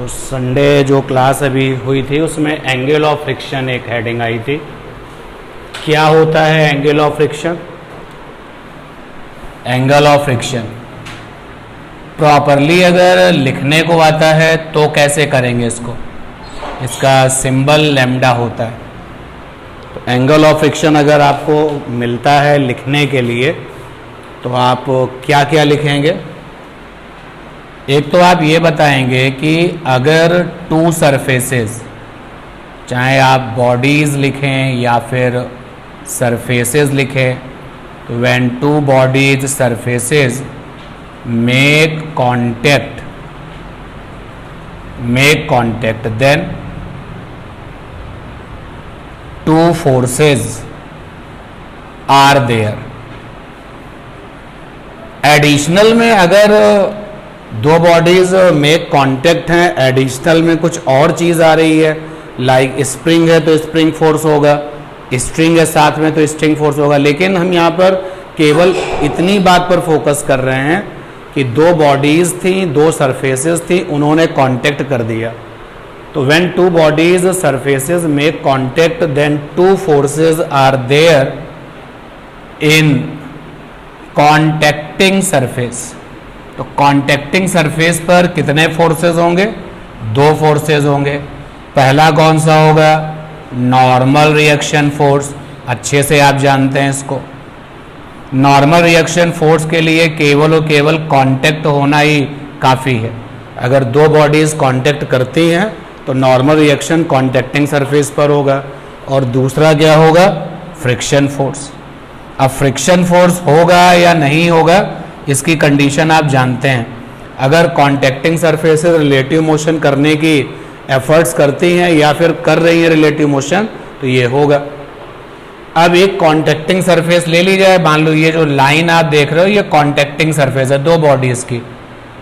Sunday जो class अभी हुई थी उसमें एंगल ऑफ फ्रिक्शन एक हेडिंग आई थी। क्या होता है angle of friction? Angle of friction properly अगर लिखने को आता है तो कैसे करेंगे इसको? इसका सिंबल लैम्डा होता है। तो एंगल ऑफ फ्रिक्शन अगर आपको मिलता है लिखने के लिए तो आप क्या क्या लिखेंगे? एक तो आप ये बताएंगे कि अगर टू सरफेसेस, चाहे आप बॉडीज लिखें या फिर सरफेसेस लिखें, तो when two bodies surfaces make contact then two forces are there. Additional में अगर दो बॉडीज मेक कांटेक्ट हैं, एडिशनल में कुछ और चीज़ आ रही है, लाइक स्प्रिंग है तो स्प्रिंग फोर्स होगा, स्ट्रिंग है साथ में तो स्ट्रिंग फोर्स होगा। लेकिन हम यहाँ पर केवल इतनी बात पर फोकस कर रहे हैं कि दो बॉडीज थी, दो सरफेसेस थी, उन्होंने कांटेक्ट कर दिया। तो when two bodies surfaces make contact then two forces are there in contacting surface. तो कॉन्टेक्टिंग सरफेस पर कितने फोर्सेस होंगे? दो फोर्सेस होंगे। पहला कौन सा होगा? Normal reaction force. अच्छे से आप जानते हैं इसको। नॉर्मल रिएक्शन फोर्स के लिए केवल और केवल कांटेक्ट होना ही काफ़ी है। अगर दो बॉडीज कांटेक्ट करती हैं तो नॉर्मल रिएक्शन कांटेक्टिंग सरफेस पर होगा। और दूसरा क्या होगा? Friction force. अब फ्रिक्शन फोर्स होगा या नहीं होगा इसकी कंडीशन आप जानते हैं। अगर कांटेक्टिंग सरफेसेस रिलेटिव मोशन करने की एफर्ट्स करती हैं या फिर कर रही है रिलेटिव मोशन तो ये होगा। अब एक कांटेक्टिंग सरफेस ले ली जाए, मान लो ये जो लाइन आप देख रहे हो ये कांटेक्टिंग सरफेस है दो बॉडीज की।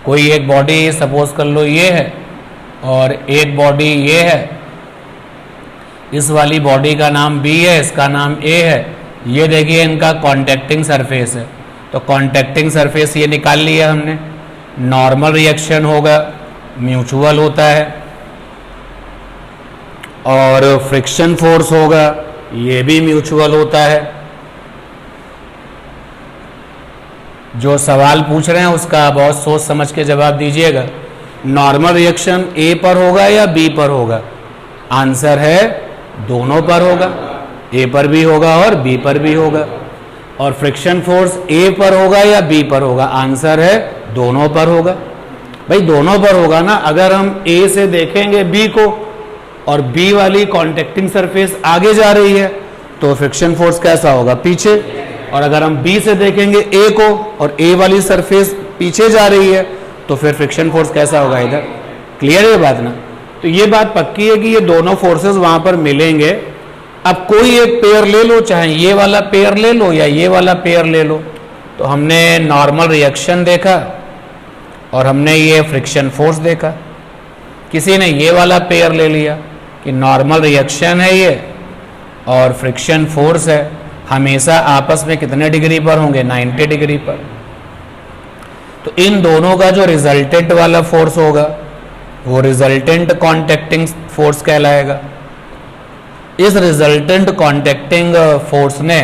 कोई एक बॉडी सपोज कर लो ये है और एक बॉडी ये है। इस वाली बॉडी का नाम बी है, इसका नाम ए है। ये देखिए इनका कांटेक्टिंग सरफेस है। तो कांटेक्टिंग सरफेस ये निकाल लिया हमने। नॉर्मल रिएक्शन होगा, म्यूचुअल होता है। और फ्रिक्शन फोर्स होगा, ये भी म्यूचुअल होता है। जो सवाल पूछ रहे हैं उसका बहुत सोच समझ के जवाब दीजिएगा। नॉर्मल रिएक्शन ए पर होगा या बी पर होगा? आंसर है दोनों पर होगा, ए पर भी होगा और बी पर भी होगा। और फ्रिक्शन फोर्स ए पर होगा या बी पर होगा? आंसर है दोनों पर होगा। भाई दोनों पर होगा ना। अगर हम ए से देखेंगे बी को और बी वाली कांटेक्टिंग सरफेस आगे जा रही है तो फ्रिक्शन फोर्स कैसा होगा? पीछे। और अगर हम बी से देखेंगे ए को और ए वाली सरफेस पीछे जा रही है तो फिर फ्रिक्शन फोर्स कैसा होगा? इधर। क्लियर है ये बात ना? तो ये बात पक्की है कि ये दोनों फोर्सेस वहां पर मिलेंगे। अब कोई एक पेयर ले लो, चाहे ये वाला पेयर ले लो या ये वाला पेयर ले लो। तो हमने नॉर्मल रिएक्शन देखा और हमने ये फ्रिक्शन फोर्स देखा। किसी ने ये वाला पेयर ले लिया कि नॉर्मल रिएक्शन है ये और फ्रिक्शन फोर्स है। हमेशा आपस में कितने डिग्री पर होंगे? 90 डिग्री पर। तो इन दोनों का जो रिजल्टेंट वाला फोर्स होगा वो रिजल्टेंट कांटेक्टिंग फोर्स कहलाएगा। इस रिजल्टेंट कांटेक्टिंग फोर्स ने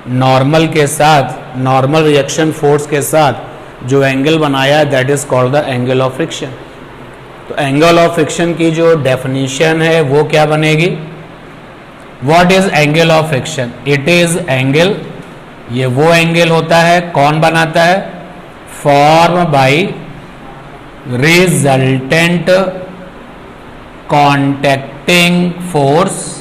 नॉर्मल के साथ, नॉर्मल रिएक्शन फोर्स के साथ जो एंगल बनाया है that is called the angle of friction. तो एंगल ऑफ फ्रिक्शन की जो डेफिनेशन है वो क्या बनेगी? What is angle of friction? It is angle, ये वो एंगल होता है, कौन बनाता है? Form by resultant contacting force,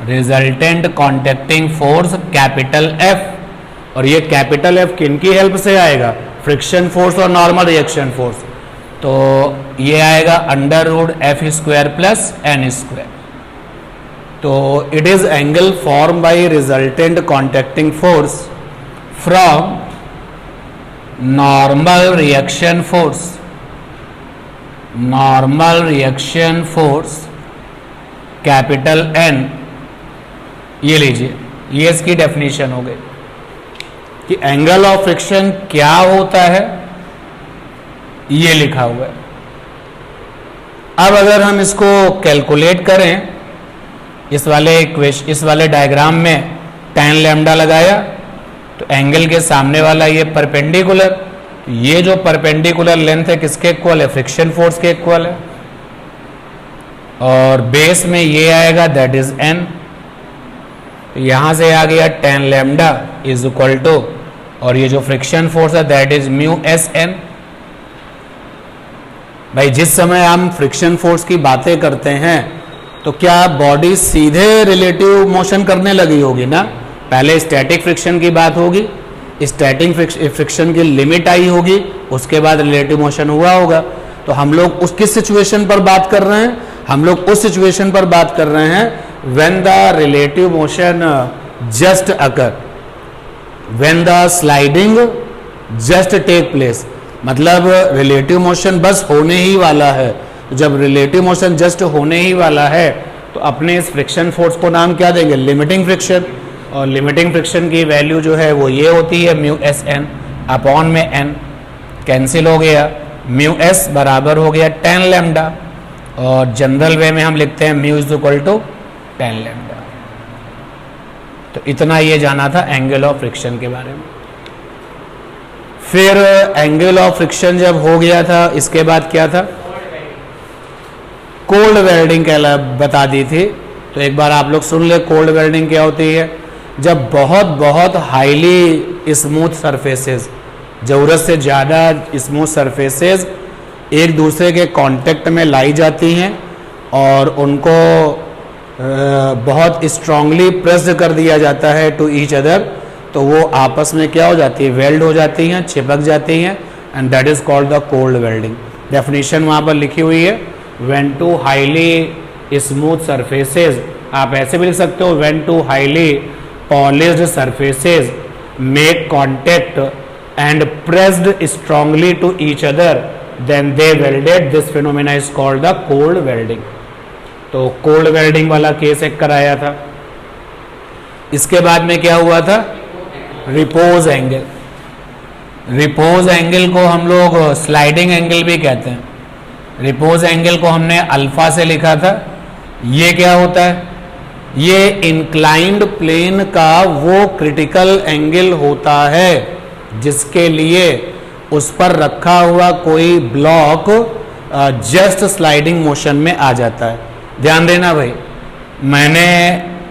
resultant contacting force capital F. और ये कैपिटल एफ किनकी हेल्प से आएगा? फ्रिक्शन फोर्स और नॉर्मल रिएक्शन फोर्स। तो ये आएगा under root F square plus N square. तो it is angle form by resultant contacting force from normal reaction force, normal reaction force capital N. ये लीजिए, ये इसकी डेफिनेशन हो गई कि एंगल ऑफ फ्रिक्शन क्या होता है। ये लिखा हुआ है। अब अगर हम इसको कैलकुलेट करें, इस वाले डायग्राम में tan लैम्डा लगाया तो एंगल के सामने वाला ये परपेंडिकुलर, ये जो परपेंडिकुलर लेंथ है किसके इक्वल है? फ्रिक्शन फोर्स के इक्वल है। और बेस में ये आएगा दैट इज n, यहां से आ गया tan lambda is equal to, और ये जो फ्रिक्शन फोर्स है that is mu S N. भाई जिस समय हम फ्रिक्शन फोर्स की बातें करते हैं तो क्या बॉडी सीधे रिलेटिव मोशन करने लगी होगी ना? पहले स्टैटिक फ्रिक्शन की बात होगी, स्टैटिक फ्रिक्शन की लिमिट आई होगी, उसके बाद रिलेटिव मोशन हुआ होगा। तो हम लोग उस किस सिचुएशन पर बात कर रहे हैं? हम लोग उस सिचुएशन पर बात कर रहे हैं when the relative motion just occur, when the sliding just take place, मतलब रिलेटिव मोशन बस होने ही वाला है। जब रिलेटिव मोशन जस्ट होने ही वाला है तो अपने इस फ्रिक्शन फोर्स को नाम क्या देंगे? Limiting friction. और लिमिटिंग फ्रिक्शन की वैल्यू जो है वो ये होती है म्यू एस एन अपॉन में एन, कैंसिल हो गया, म्यू एस बराबर हो गया tan लैम्डा, और जनरल वे में हम लिखते हैं mu is equal to tan lambda. तो इतना ये जाना था एंगल ऑफ फ्रिक्शन के बारे में। फिर एंगल ऑफ फ्रिक्शन जब हो गया था, इसके बाद क्या था? कोल्ड वेल्डिंग कहला बता दी थी। तो एक बार आप लोग सुन ले कोल्ड वेल्डिंग क्या होती है। जब बहुत बहुत हाईली स्मूथ सरफेसेस, ज़रूरत से ज़्यादा स्मूथ सरफेसेस एक दूसरे के कांटेक्ट में लाई जाती हैं और उनको बहुत स्ट्रांगली प्रेस्ड कर दिया जाता है टू ईच अदर, तो वो आपस में क्या हो जाती है? वेल्ड हो जाती हैं, चिपक जाती हैं, and that is called the cold welding. Definition वहाँ पर लिखी हुई है, when two highly smooth surfaces, आप ऐसे भी लिख सकते हो when two highly polished surfaces make contact and pressed strongly to each other then they welded, this phenomena is called the cold welding. तो कोल्ड वेल्डिंग वाला केस एक कराया था। इसके बाद में क्या हुआ था? Repose angle. रिपोज एंगल को हम लोग स्लाइडिंग एंगल भी कहते हैं। रिपोज एंगल को हमने अल्फा से लिखा था। ये क्या होता है? ये इंक्लाइंड प्लेन का वो क्रिटिकल एंगल होता है जिसके लिए उस पर रखा हुआ कोई ब्लॉक जस्ट स्लाइडिंग मोशन में आ जाता है। ध्यान देना भाई, मैंने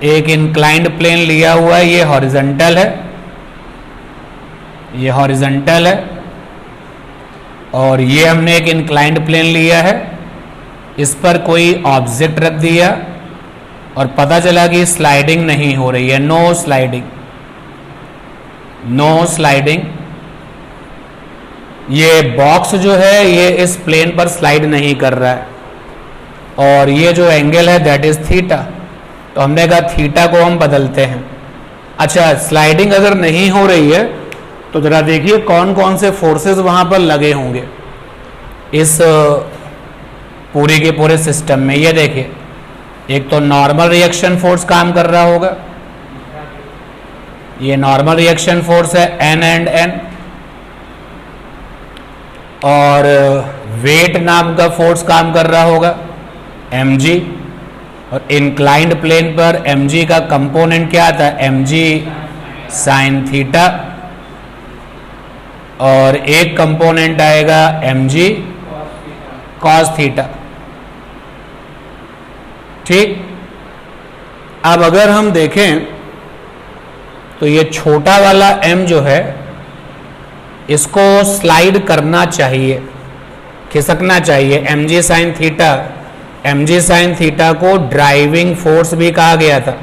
एक इंक्लाइंड प्लेन लिया हुआ है, ये हॉरिजॉन्टल है, ये हॉरिजॉन्टल है, और ये हमने एक इंक्लाइंड प्लेन लिया है, इस पर कोई ऑब्जेक्ट रख दिया और पता चला कि स्लाइडिंग नहीं हो रही है, नो स्लाइडिंग, नो स्लाइडिंग। ये बॉक्स जो है ये इस प्लेन पर स्लाइड नहीं कर रहा है, और ये जो एंगल है दैट इज थीटा। तो हमने कहा थीटा को हम बदलते हैं। अच्छा, स्लाइडिंग अगर नहीं हो रही है तो जरा देखिए कौन कौन से फोर्सेस वहां पर लगे होंगे इस पूरे के पूरे सिस्टम में। ये देखिए, एक तो नॉर्मल रिएक्शन फोर्स काम कर रहा होगा, ये नॉर्मल रिएक्शन फोर्स है एन एंड एन, और वेट नाम का फोर्स काम कर रहा होगा mg, और इंक्लाइंड प्लेन पर mg का कंपोनेंट क्या आता है? mg साइन थीटा, और एक कंपोनेंट आएगा mg कॉस थीटा। ठीक, अब अगर हम देखें तो ये छोटा वाला m जो है इसको स्लाइड करना चाहिए, खिसकना चाहिए। mg sine theta, mg sine theta को ड्राइविंग फोर्स भी कहा गया था,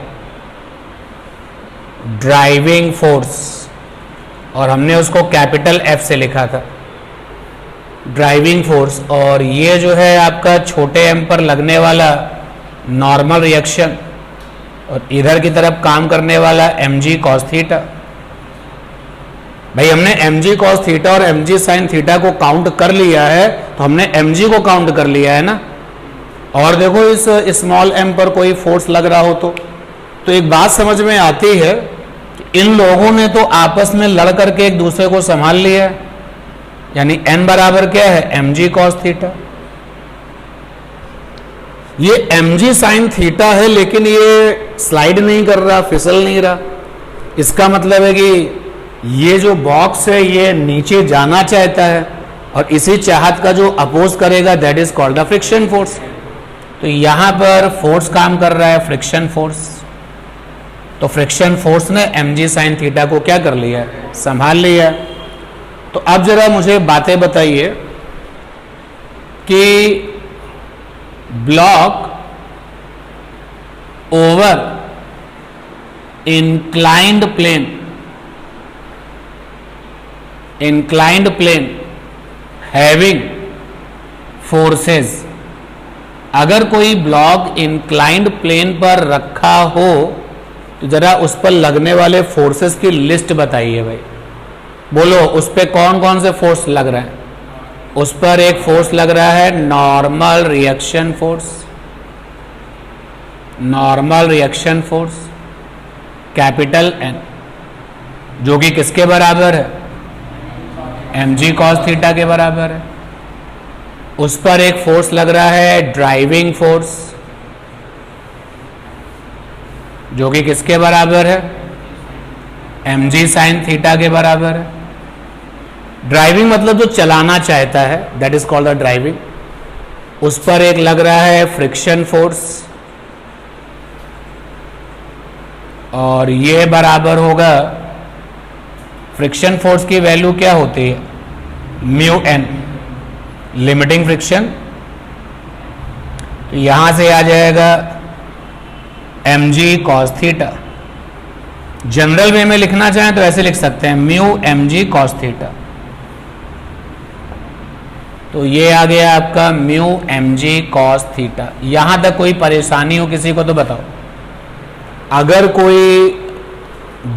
ड्राइविंग फोर्स, और हमने उसको कैपिटल F से लिखा था, ड्राइविंग फोर्स। और ये जो है आपका छोटे m पर लगने वाला नॉर्मल रिएक्शन, और इधर की तरफ काम करने वाला mg कॉस थीटा। भाई हमने mg कॉस थीटा और mg साइन थीटा को काउंट कर लिया है, तो हमने mg को काउंट कर लिया है ना। और देखो इस स्मॉल m पर कोई फोर्स लग रहा हो तो एक बात समझ में आती है कि इन लोगों ने तो आपस में लड़ करके एक दूसरे को संभाल लिया है, यानी n बराबर क्या है? mg cos theta. ये mg साइन थीटा है, लेकिन ये स्लाइड नहीं कर रहा, फिसल नहीं रहा। इसका मतलब है कि ये जो बॉक्स है ये नीचे जाना चाहता है, और इसी चाहत का जो अपोज करेगा that is called the friction force. तो यहां पर फोर्स काम कर रहा है, फ्रिक्शन फोर्स। तो फ्रिक्शन फोर्स ने mg साइन थीटा को क्या कर लिया, संभाल लिया। तो अब जरा मुझे बातें बताइए कि block over inclined plane having forces, अगर कोई ब्लॉक इंक्लाइंड प्लेन पर रखा हो तो जरा उस पर लगने वाले फोर्सेस की लिस्ट बताइए भाई। बोलो उस पर कौन कौन से फोर्स लग रहे हैं। उस पर एक फोर्स लग रहा है normal reaction force, normal reaction force capital N, जो कि किसके बराबर है, mg cos थीटा के बराबर है। उस पर एक फोर्स लग रहा है ड्राइविंग फोर्स, जो कि किसके बराबर है, mg साइन थीटा के बराबर है। ड्राइविंग मतलब जो चलाना चाहता है, that is called the driving. उस पर एक लग रहा है फ्रिक्शन फोर्स, और ये बराबर होगा, फ्रिक्शन फोर्स की वैल्यू क्या होती है, म्यू एन, लिमिटिंग फ्रिक्शन। तो यहां से आ जाएगा mg cos theta. General way में लिखना चाहें तो ऐसे लिख सकते हैं, म्यू mg cos थीटा। तो ये आ गया आपका म्यू mg cos थीटा। यहां तक कोई परेशानी हो किसी को तो बताओ। अगर कोई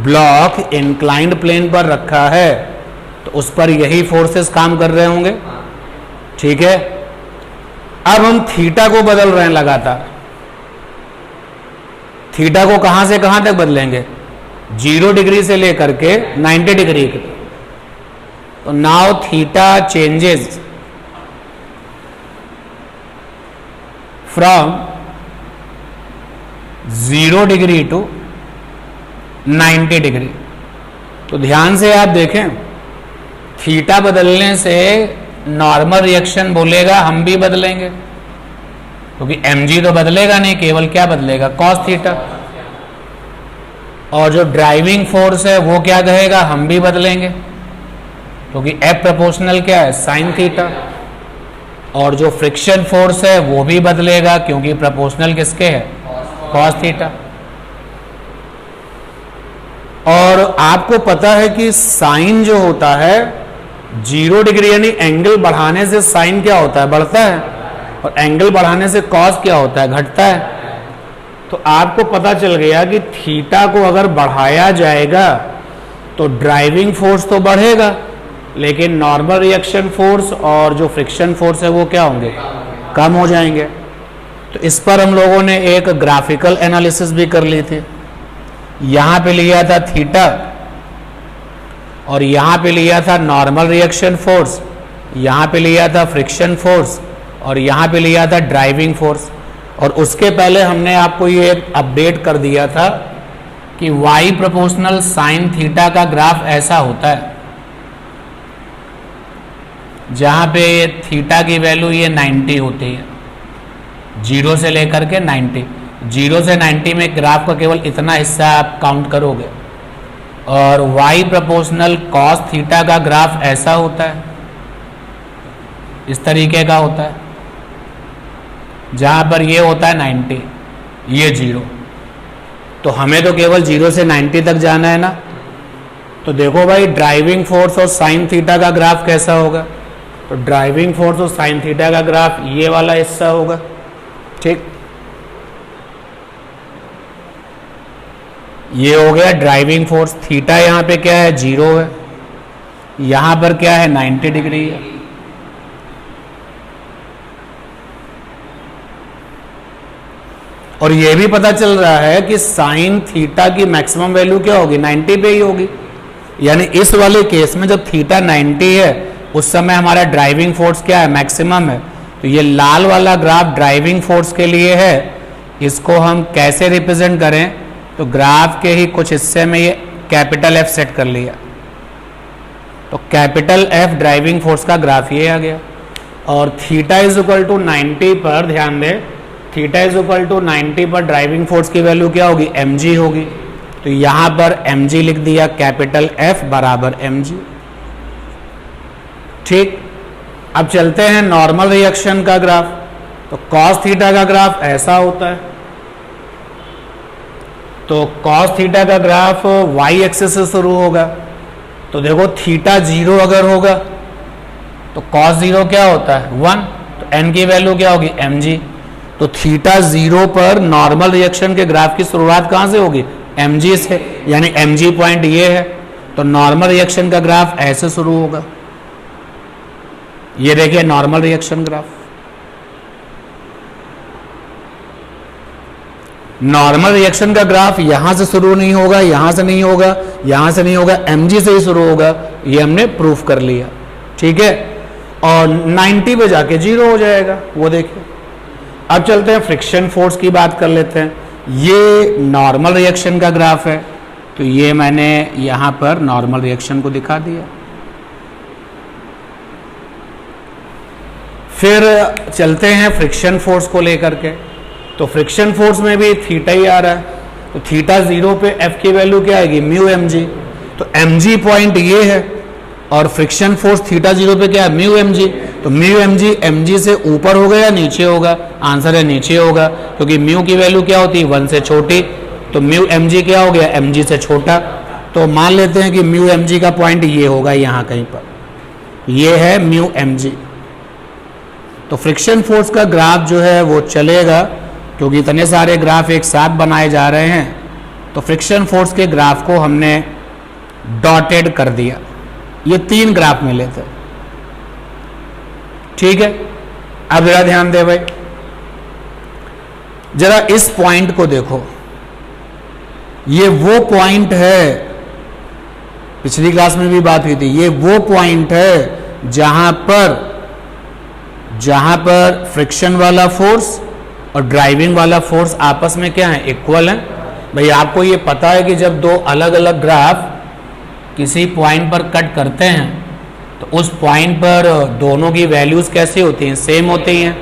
ब्लॉक इंक्लाइंड प्लेन पर रखा है तो उस पर यही फोर्सेस काम कर रहे होंगे, ठीक है। अब हम थीटा को बदल रहे हैं लगातार। थीटा को कहां से कहां तक बदलेंगे, 0 डिग्री से लेकर के 90 डिग्री के। तो now theta changes from 0 degree to 90 degree. तो ध्यान से आप देखें, थीटा बदलने से नॉर्मल रिएक्शन बोलेगा, हम भी बदलेंगे, क्योंकि mg तो बदलेगा नहीं, केवल क्या बदलेगा, cos थीटा। और जो ड्राइविंग फोर्स है वो क्या कहेगा, हम भी बदलेंगे, क्योंकि F प्रोपोर्शनल क्या है, साइन थीटा। और जो फ्रिक्शन फोर्स है वो भी बदलेगा, क्योंकि प्रोपोर्शनल किसके है, cos थीटा। और आपको पता है कि साइन जो होता है 0 डिग्री यानी एंगल बढ़ाने से साइन क्या होता है, बढ़ता है, और एंगल बढ़ाने से कॉस क्या होता है, घटता है। तो आपको पता चल गया कि थीटा को अगर बढ़ाया जाएगा तो ड्राइविंग फोर्स तो बढ़ेगा, लेकिन नॉर्मल रिएक्शन फोर्स और जो फ्रिक्शन फोर्स है वो क्या होंगे, कम हो जाएंगे। तो इस पर हम लोगों ने एक ग्राफिकल एनालिसिस भी कर ली थी। यहां पे लिया था थीटा, और यहां पे लिया था नॉर्मल रिएक्शन फोर्स, यहां पे लिया था फ्रिक्शन फोर्स, और यहां पे लिया था ड्राइविंग फोर्स। और उसके पहले हमने आपको ये अपडेट कर दिया था कि y प्रोपोर्शनल साइन थीटा का ग्राफ ऐसा होता है, जहां पे थीटा की वैल्यू ये 90 होती है, 0 से लेकर के 90। 0 से 90 में ग्राफ का केवल इतना हिस्सा आप काउंट करोगे। और y प्रोपोर्शनल cos थीटा का ग्राफ ऐसा होता है, इस तरीके का होता है, जहां पर ये होता है 90, ये 0। तो हमें तो केवल 0 से 90 तक जाना है ना। तो देखो भाई, ड्राइविंग फोर्स और साइन थीटा का ग्राफ कैसा होगा। तो ड्राइविंग फोर्स और साइन थीटा का ग्राफ ये वाला हिस्सा होगा, ठीक। ये हो गया ड्राइविंग फोर्स। थीटा यहाँ पे क्या है, 0 है, यहाँ पर क्या है, 90 डिग्री है। और ये भी पता चल रहा है कि साइन थीटा की मैक्सिमम वैल्यू क्या होगी, 90 पे ही होगी। यानी इस वाले केस में जब थीटा 90 है उस समय हमारा ड्राइविंग फोर्स क्या है, मैक्सिमम है। तो ये लाल वाला ग्राफ ड्राइविंग फोर्स के लिए है। इसको हम कैसे रिप्रेजेंट करें, तो ग्राफ के ही कुछ हिस्से में ये कैपिटल F सेट कर लिया, तो कैपिटल F ड्राइविंग फोर्स का ग्राफ ये आ गया। और थीटा इज इक्वल टू 90 पर ध्यान दें, थीटा इज इक्वल टू 90 पर ड्राइविंग फोर्स की वैल्यू क्या होगी, mg होगी। तो यहां पर mg लिख दिया, कैपिटल F बराबर mg। ठीक, अब चलते हैं नॉर्मल रिएक्शन का ग्राफ। तो कॉस थीटा का ग्राफ ऐसा होता है। तो कॉस थीटा का ग्राफ वाई एक्सिस से शुरू होगा। तो देखो थीटा 0 अगर होगा तो कॉस 0 क्या होता है 1, तो n की वैल्यू क्या होगी mg। तो थीटा 0 पर नॉर्मल रिएक्शन के ग्राफ की शुरुआत कहां से होगी, mg से, यानी mg पॉइंट ये है। तो नॉर्मल रिएक्शन का ग्राफ ऐसे शुरू होगा। ये देखिए normal reaction graph. Normal reaction का ग्राफ यहां से शुरू नहीं होगा, यहां से नहीं होगा, यहां से नहीं होगा, mg से ही शुरू होगा। ये हमने प्रूफ कर लिया, ठीक है। और 90 पे जाके 0 हो जाएगा, वो देखिए। अब चलते हैं फ्रिक्शन फोर्स की बात कर लेते हैं। ये नॉर्मल रिएक्शन का ग्राफ है, तो ये मैंने यहां पर नॉर्मल रिएक्शन को दिखा दिया। फिर चलते हैं फ्रिक्शन फोर्स को लेकर के। तो फ्रिक्शन फोर्स में भी थीटा ही आ रहा है। तो थीटा 0 पे F की वैल्यू क्या आएगी, म्यू mg। तो mg पॉइंट ये है और फ्रिक्शन फोर्स थीटा 0 पे क्या है, म्यू mg। तो म्यू mg से ऊपर होगा या नीचे होगा, आंसर है नीचे होगा, क्योंकि म्यू की वैल्यू क्या होती है 1 से छोटी। तो म्यू mg क्या हो गया, mg से छोटा। तो मान लेते हैं कि म्यू mg का पॉइंट ये होगा, यहां कहीं पर ये है म्यू mg। तो फ्रिक्शन फोर्स का ग्राफ जो है वो चलेगा, क्योंकि इतने सारे ग्राफ एक साथ बनाए जा रहे हैं। तो फ्रिक्शन फोर्स के ग्राफ को हमने डॉटेड कर दिया। ये 3 ग्राफ मिले थे, ठीक है। अब जरा ध्यान दे भाई, जरा इस पॉइंट को देखो। ये वो पॉइंट है, पिछली क्लास में भी बात हुई थी, ये वो पॉइंट है जहां पर फ्रिक्शन वाला फोर्स और ड्राइविंग वाला फोर्स आपस में क्या है, इक्वल है। भाई आपको ये पता है कि जब 2 अलग अलग ग्राफ किसी पॉइंट पर कट करते हैं तो उस पॉइंट पर दोनों की वैल्यूज कैसी होती हैं, सेम होती हैं।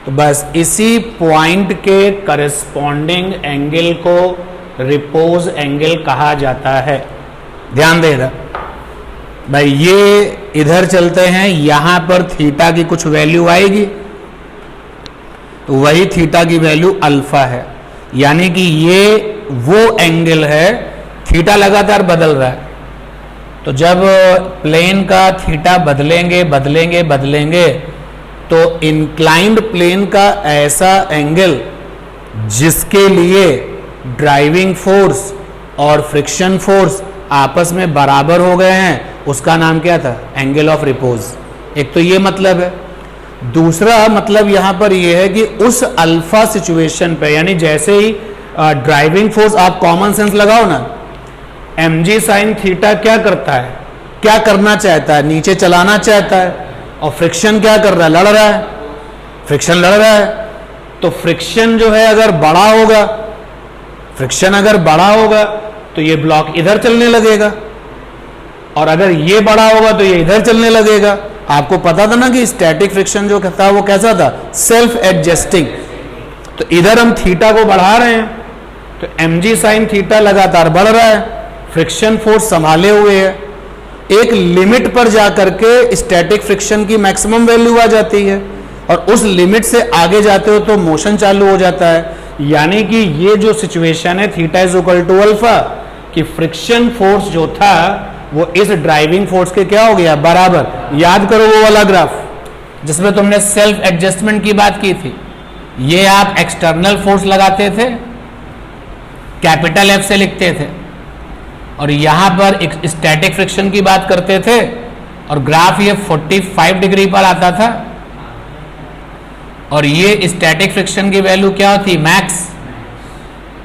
तो बस इसी पॉइंट के करस्पॉन्डिंग एंगल को रिपोज एंगल कहा जाता है। ध्यान देगा भाई, ये इधर चलते हैं, यहां पर थीटा की कुछ वैल्यू आएगी, तो वही थीटा की वैल्यू अल्फा है। यानी कि ये वो एंगल है, थीटा लगातार बदल रहा है। तो जब प्लेन का थीटा बदलेंगे बदलेंगे बदलेंगे, तो इंक्लाइंड प्लेन का ऐसा एंगल जिसके लिए ड्राइविंग फोर्स और फ्रिक्शन फोर्स आपस में बराबर हो गए हैं, उसका नाम क्या था, एंगल ऑफ रिपोज। एक तो ये मतलब है। दूसरा मतलब यहां पर यह है कि उस अल्फा सिचुएशन पे, यानी जैसे ही ड्राइविंग फोर्स, आप कॉमन सेंस लगाओ ना, mg साइन थीटा क्या करता है, क्या करना चाहता है, नीचे चलाना चाहता है। और फ्रिक्शन क्या कर रहा है, लड़ रहा है, फ्रिक्शन लड़ रहा है। तो फ्रिक्शन जो है अगर बड़ा होगा, फ्रिक्शन अगर बड़ा होगा तो ये ब्लॉक इधर चलने लगेगा, और अगर ये बड़ा होगा तो ये इधर चलने लगेगा। आपको पता था ना कि स्टैटिक फ्रिक्शन जो था वो कैसा था, सेल्फ एडजस्टिंग। तो इधर हम थीटा को बढ़ा रहे हैं, तो mg साइन थीटा लगातार बढ़ रहा है, फ्रिक्शन फोर्स संभाले हुए है। एक लिमिट पर जाकर के स्टैटिक फ्रिक्शन की मैक्सिमम वैल्यू आ जाती है, और उस लिमिट से आगे जाते हो तो मोशन चालू हो जाता है। यानी कि ये जो सिचुएशन है theta is equal to alpha, कि फ्रिक्शन फोर्स जो था वो इस ड्राइविंग फोर्स के क्या हो गया, बराबर। याद करो वो वाला ग्राफ जिसमें तुमने सेल्फ एडजस्टमेंट की बात की थी। ये आप एक्सटर्नल फोर्स लगाते थे, कैपिटल F से लिखते थे, और यहां पर एक स्टैटिक फ्रिक्शन की बात करते थे, और ग्राफ ये 45 डिग्री पर आता था, और ये स्टैटिक फ्रिक्शन की वैल्यू क्या होती, मैक्स।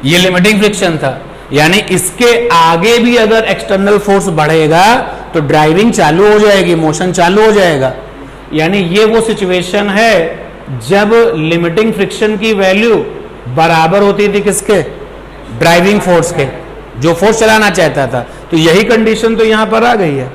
ये लिमिटिंग फ्रिक्शन था। यानी इसके आगे भी अगर एक्सटर्नल फोर्स बढ़ेगा तो ड्राइविंग चालू हो जाएगी, मोशन चालू हो जाएगा। यानी ये वो सिचुएशन है जब लिमिटिंग फ्रिक्शन की वैल्यू बराबर होती थी किसके, ड्राइविंग फोर्स के, जो फोर्स चलाना चाहता था। तो यही कंडीशन तो यहां पर आ गई है।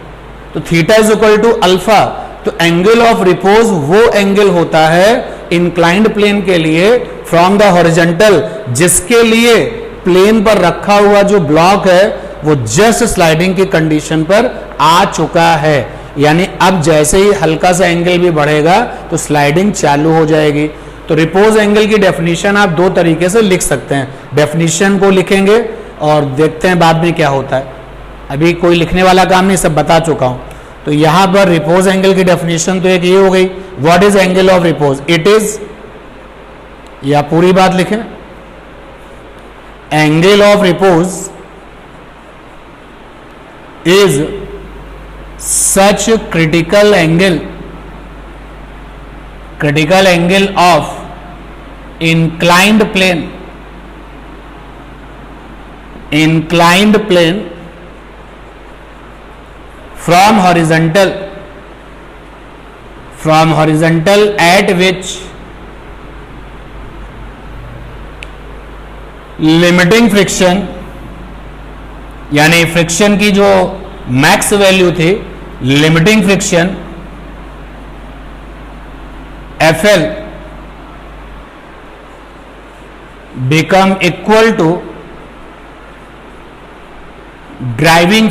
तो theta is equal to alpha. तो एंगल ऑफ रिपोज वो एंगल होता है इंक्लाइंड प्लेन के लिए फ्रॉम द हॉरिजॉन्टल, जिसके लिए प्लेन पर रखा हुआ जो ब्लॉक है वो जस्ट स्लाइडिंग की कंडीशन पर आ चुका है। यानी अब जैसे ही हल्का सा एंगल भी बढ़ेगा तो स्लाइडिंग चालू हो जाएगी। तो रिपोज एंगल की डेफिनेशन आप दो तरीके से लिख सकते हैं। डेफिनेशन को लिखेंगे और देखते हैं बाद में क्या होता है। अभी कोई लिखने वाला काम नहीं, सब बता चुका हूं। तो यहां पर रिपोज एंगल की डेफिनेशन तो एक ये हो गई, what is angle of repose, it is, या पूरी बात लिखें, angle of repose is such critical angle of inclined plane from horizontal at which limiting friction, यानी फ्रिक्शन की जो मैक्स वैल्यू थी, limiting friction FL become equal to driving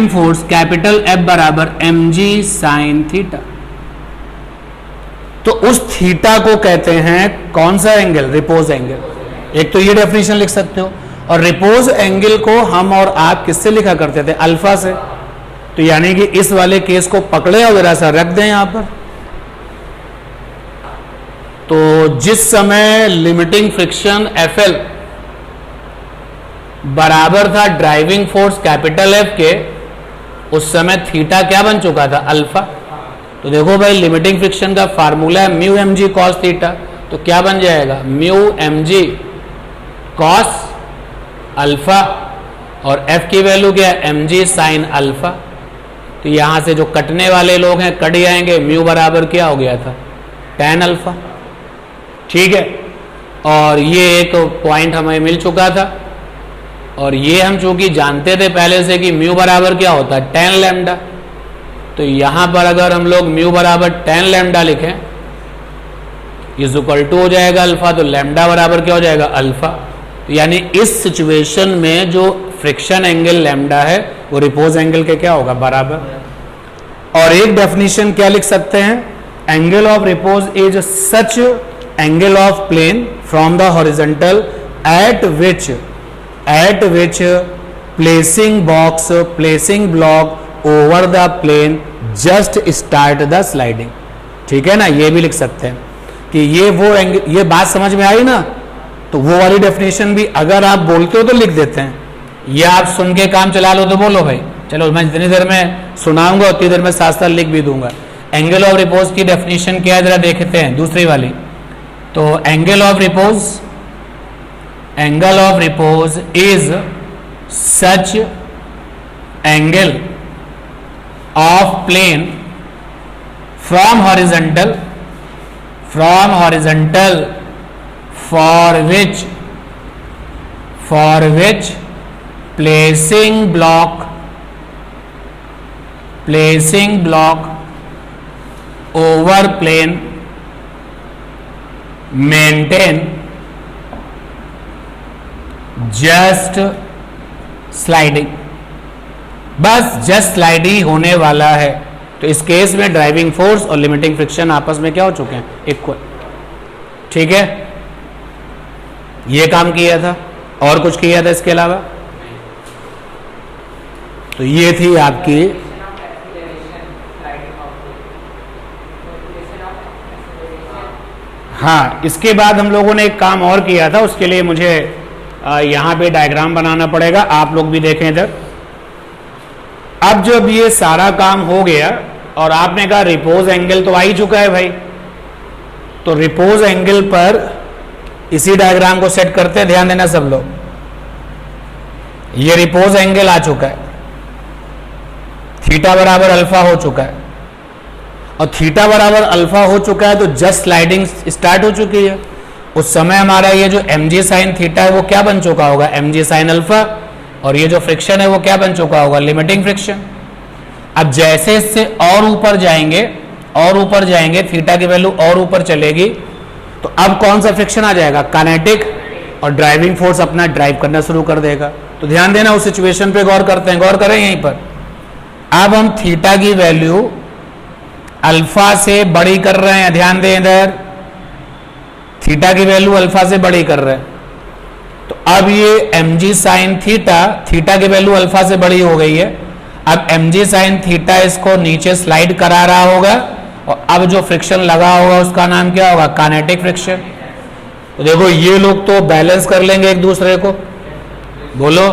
force capital F बराबर mg sine theta. तो उस theta को कहते हैं कौन सा एंगल, रिपोज एंगल। एक तो ये डेफिनेशन लिख सकते हो, और रिपोज एंगल को हम और आप किससे लिखा करते थे, अल्फा से। तो यानी कि इस वाले केस को पकड़े और जरा सा रख दें यहां पर। तो जिस समय लिमिटिंग फ्रिक्शन FL बराबर था ड्राइविंग फोर्स कैपिटल F के, उस समय थीटा क्या बन चुका था, अल्फा। तो देखो भाई, लिमिटिंग फ्रिक्शन का फार्मूला है म्यू mg कॉस थीटा। तो क्या बन जाएगा, म्यू mg कॉस अल्फा, और F की वैल्यू क्या है, mg साइन अल्फा। तो यहां से जो कटने वाले लोग हैं कट जाएंगे, म्यू बराबर क्या हो गया था, tan अल्फा। ठीक है, और ये एक पॉइंट हमें मिल चुका था, और ये हम चूंकि जानते थे पहले से कि म्यू बराबर क्या होता है, tan लैम्डा। तो यहां पर अगर हम लोग म्यू बराबर tan लैम्डा लिखें, इज इक्वल टू हो जाएगा अल्फा, तो लैम्डा बराबर क्या हो जाएगा, अल्फा। तो यानी इस सिचुएशन में जो फ्रिक्शन एंगल लैम्डा है वो रिपोज एंगल के क्या होगा, बराबर। और एक डेफिनेशन क्या लिख सकते हैं, angle of repose is such angle of plane from the horizontal at which placing block over the plane just start the sliding. ठीक है ना, ये भी लिख सकते हैं कि ये वो एंगल, ये बात समझ में आई ना। तो वो वाली डेफिनेशन भी अगर आप बोलते हो तो लिख देते हैं, या आप सुन के काम चला लो तो बोलो भाई, चलो मैं जितनी देर में सुनाऊंगा उतनी देर में साथ साथ लिख भी दूंगा। एंगल ऑफ रिपोज की डेफिनेशन क्या है जरा देखते हैं, दूसरी वाली। तो angle of repose is such angle of plane from horizontal for which placing block over plane maintain just sliding। बस जस्ट स्लाइड ही होने वाला है। तो इस केस में ड्राइविंग फोर्स और लिमिटिंग फ्रिक्शन आपस में क्या हो चुके हैं, इक्वल। ठीक है, ये काम किया था, और कुछ किया था इसके अलावा। तो ये थी आपकी हाँ। इसके बाद हम लोगों ने एक काम और किया था, उसके लिए मुझे यहां पे डायग्राम बनाना पड़ेगा, आप लोग भी देखें इधर। अब जब ये सारा काम हो गया और आपने कहा रिपोज एंगल तो आ ही चुका है भाई, तो रिपोज एंगल पर इसी डायग्राम को सेट करते हैं, ध्यान देना सब लोग। ये रिपोज एंगल आ चुका है, थीटा बराबर अल्फा हो चुका है, और थीटा बराबर अल्फा हो चुका है तो जस्ट स्लाइडिंग स्टार्ट हो चुकी है। उस समय हमारा ये जो mg साइन थीटा है वो क्या बन चुका होगा, mg साइन अल्फा, और ये जो फ्रिक्शन है वो क्या बन चुका होगा, लिमिटिंग फ्रिक्शन। अब जैसे इससे और ऊपर जाएंगे थीटा की वैल्यू और ऊपर चलेगी, तो अब कौन सा फ्रिक्शन आ जाएगा, काइनेटिक, और ड्राइविंग फोर्स अपना ड्राइव करना शुरू कर देगा। तो ध्यान देना, उस सिचुएशन पे गौर करते हैं, गौर करें यहीं पर। अब हम थीटा की वैल्यू अल्फा से बड़ी कर रहे हैं, ध्यान दें इधर, थीटा की वैल्यू अल्फा से बड़ी कर रहे हैं। तो अब ये mg साइन थीटा की वैल्यू अल्फा से बड़ी हो गई है। अब mg साइन थीटा इसको नीचे स्लाइड करा रहा होगा, और अब जो फ्रिक्शन लगा होगा उसका नाम क्या होगा, काइनेटिक फ्रिक्शन। तो देखो ये लोग तो बैलेंस कर लेंगे एक दूसरे को, बोलो।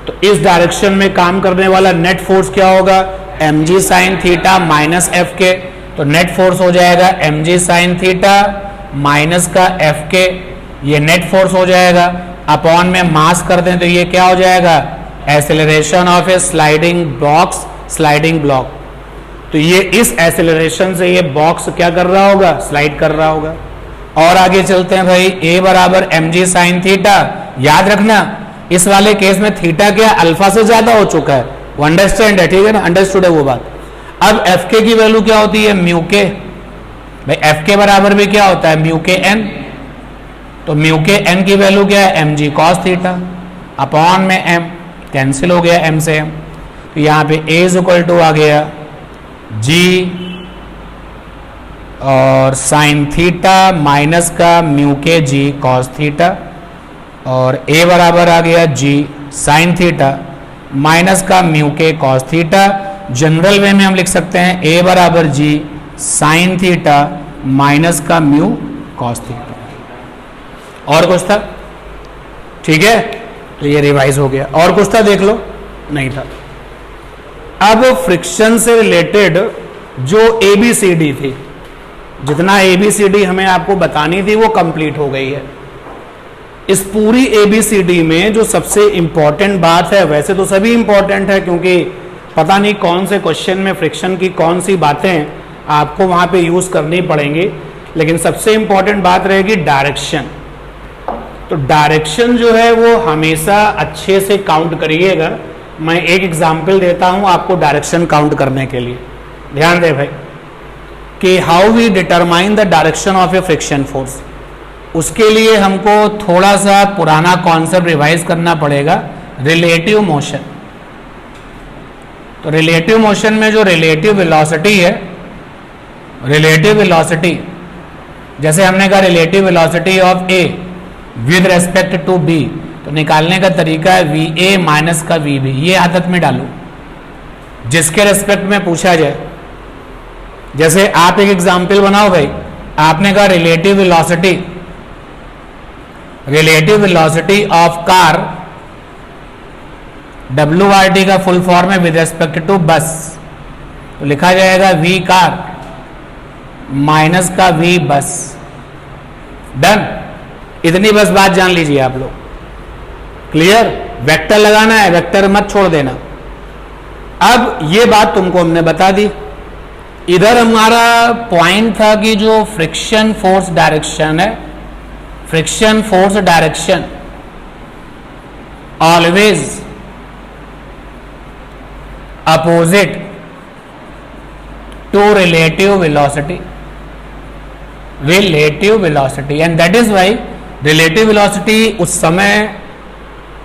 तो इस डायरेक्शन में काम करने वाला नेट फोर्स क्या होगा, mg sine theta minus F के। तो नेट फोर्स हो जाएगा mg साइन थीटा माइनस का एफ के, ये नेट फोर्स हो जाएगा। अपॉन में मास कर दें तो ये क्या हो जाएगा, acceleration of A sliding block. तो ये इस एक्सेलरेशन से ये बॉक्स क्या कर रहा होगा, स्लाइड कर रहा होगा। और आगे चलते हैं भाई, a बराबर mg साइन थीटा। याद रखना इस वाले केस में थीटा क्या अल्फा से ज्यादा हो चुका है, वो अंडरस्टैंड है, ठीक है ना, अंडरस्टूड है वो बात। अब एफ के की वैल्यू क्या होती है, म्यू के। भाई एफ के बराबर भी क्या होता है, म्यू के एन। तो म्यू के एन की वैल्यू क्या है, mg कॉस थीटा अपॉन में m, कैंसिल हो गया m से m। तो यहाँ पे a इज इक्वल टू आ गया g और साइन थीटा माइनस का म्यू के g कॉस थीटा, और a बराबर आ गया g साइन थीटा माइनस का म्यू के कॉस थीटा। जनरल वे में हम लिख सकते हैं a बराबर g साइन थीटा माइनस का म्यू कॉस थीटा। और कुछ था, ठीक है, तो ये रिवाइज हो गया। और कुछ था देख लो, नहीं था। अब फ्रिक्शन से रिलेटेड जो ABCD थी, जितना ABCD हमें आपको बतानी थी वो कंप्लीट हो गई है। इस पूरी ABCD में जो सबसे इंपॉर्टेंट बात है, वैसे तो सभी इंपॉर्टेंट है क्योंकि पता नहीं कौन से क्वेश्चन में फ्रिक्शन की कौन सी बातें आपको वहां पे यूज करनी पड़ेंगी, लेकिन सबसे इंपॉर्टेंट बात रहेगी डायरेक्शन। तो डायरेक्शन जो है वो हमेशा अच्छे से काउंट करिएगा। मैं एक एग्जाम्पल देता हूं आपको डायरेक्शन काउंट करने के लिए। ध्यान दे भाई कि how we determine the direction of a friction force. उसके लिए हमको थोड़ा सा पुराना कॉन्सेप्ट रिवाइज करना पड़ेगा, रिलेटिव मोशन। तो रिलेटिव मोशन में जो रिलेटिव वेलोसिटी है, रिलेटिव वेलोसिटी, जैसे हमने कहा relative velocity of A with respect to B, तो निकालने का तरीका है VA माइनस का VB। ये आदत में डालो जिसके रेस्पेक्ट में पूछा जाए। जैसे आप एक एग्जाम्पल बनाओ भाई, आपने कहा relative velocity of car, WRT का फुल फॉर्म है विद रेस्पेक्ट टू बस, तो लिखा जाएगा V कार माइनस का V बस। डन, इतनी बस बात जान लीजिए आप लोग, क्लियर। वेक्टर लगाना है, वेक्टर मत छोड़ देना। अब ये बात तुमको हमने बता दी। इधर हमारा पॉइंट था कि जो फ्रिक्शन फोर्स डायरेक्शन है, friction force direction always opposite to relative velocity, and that is why relative velocity उस समय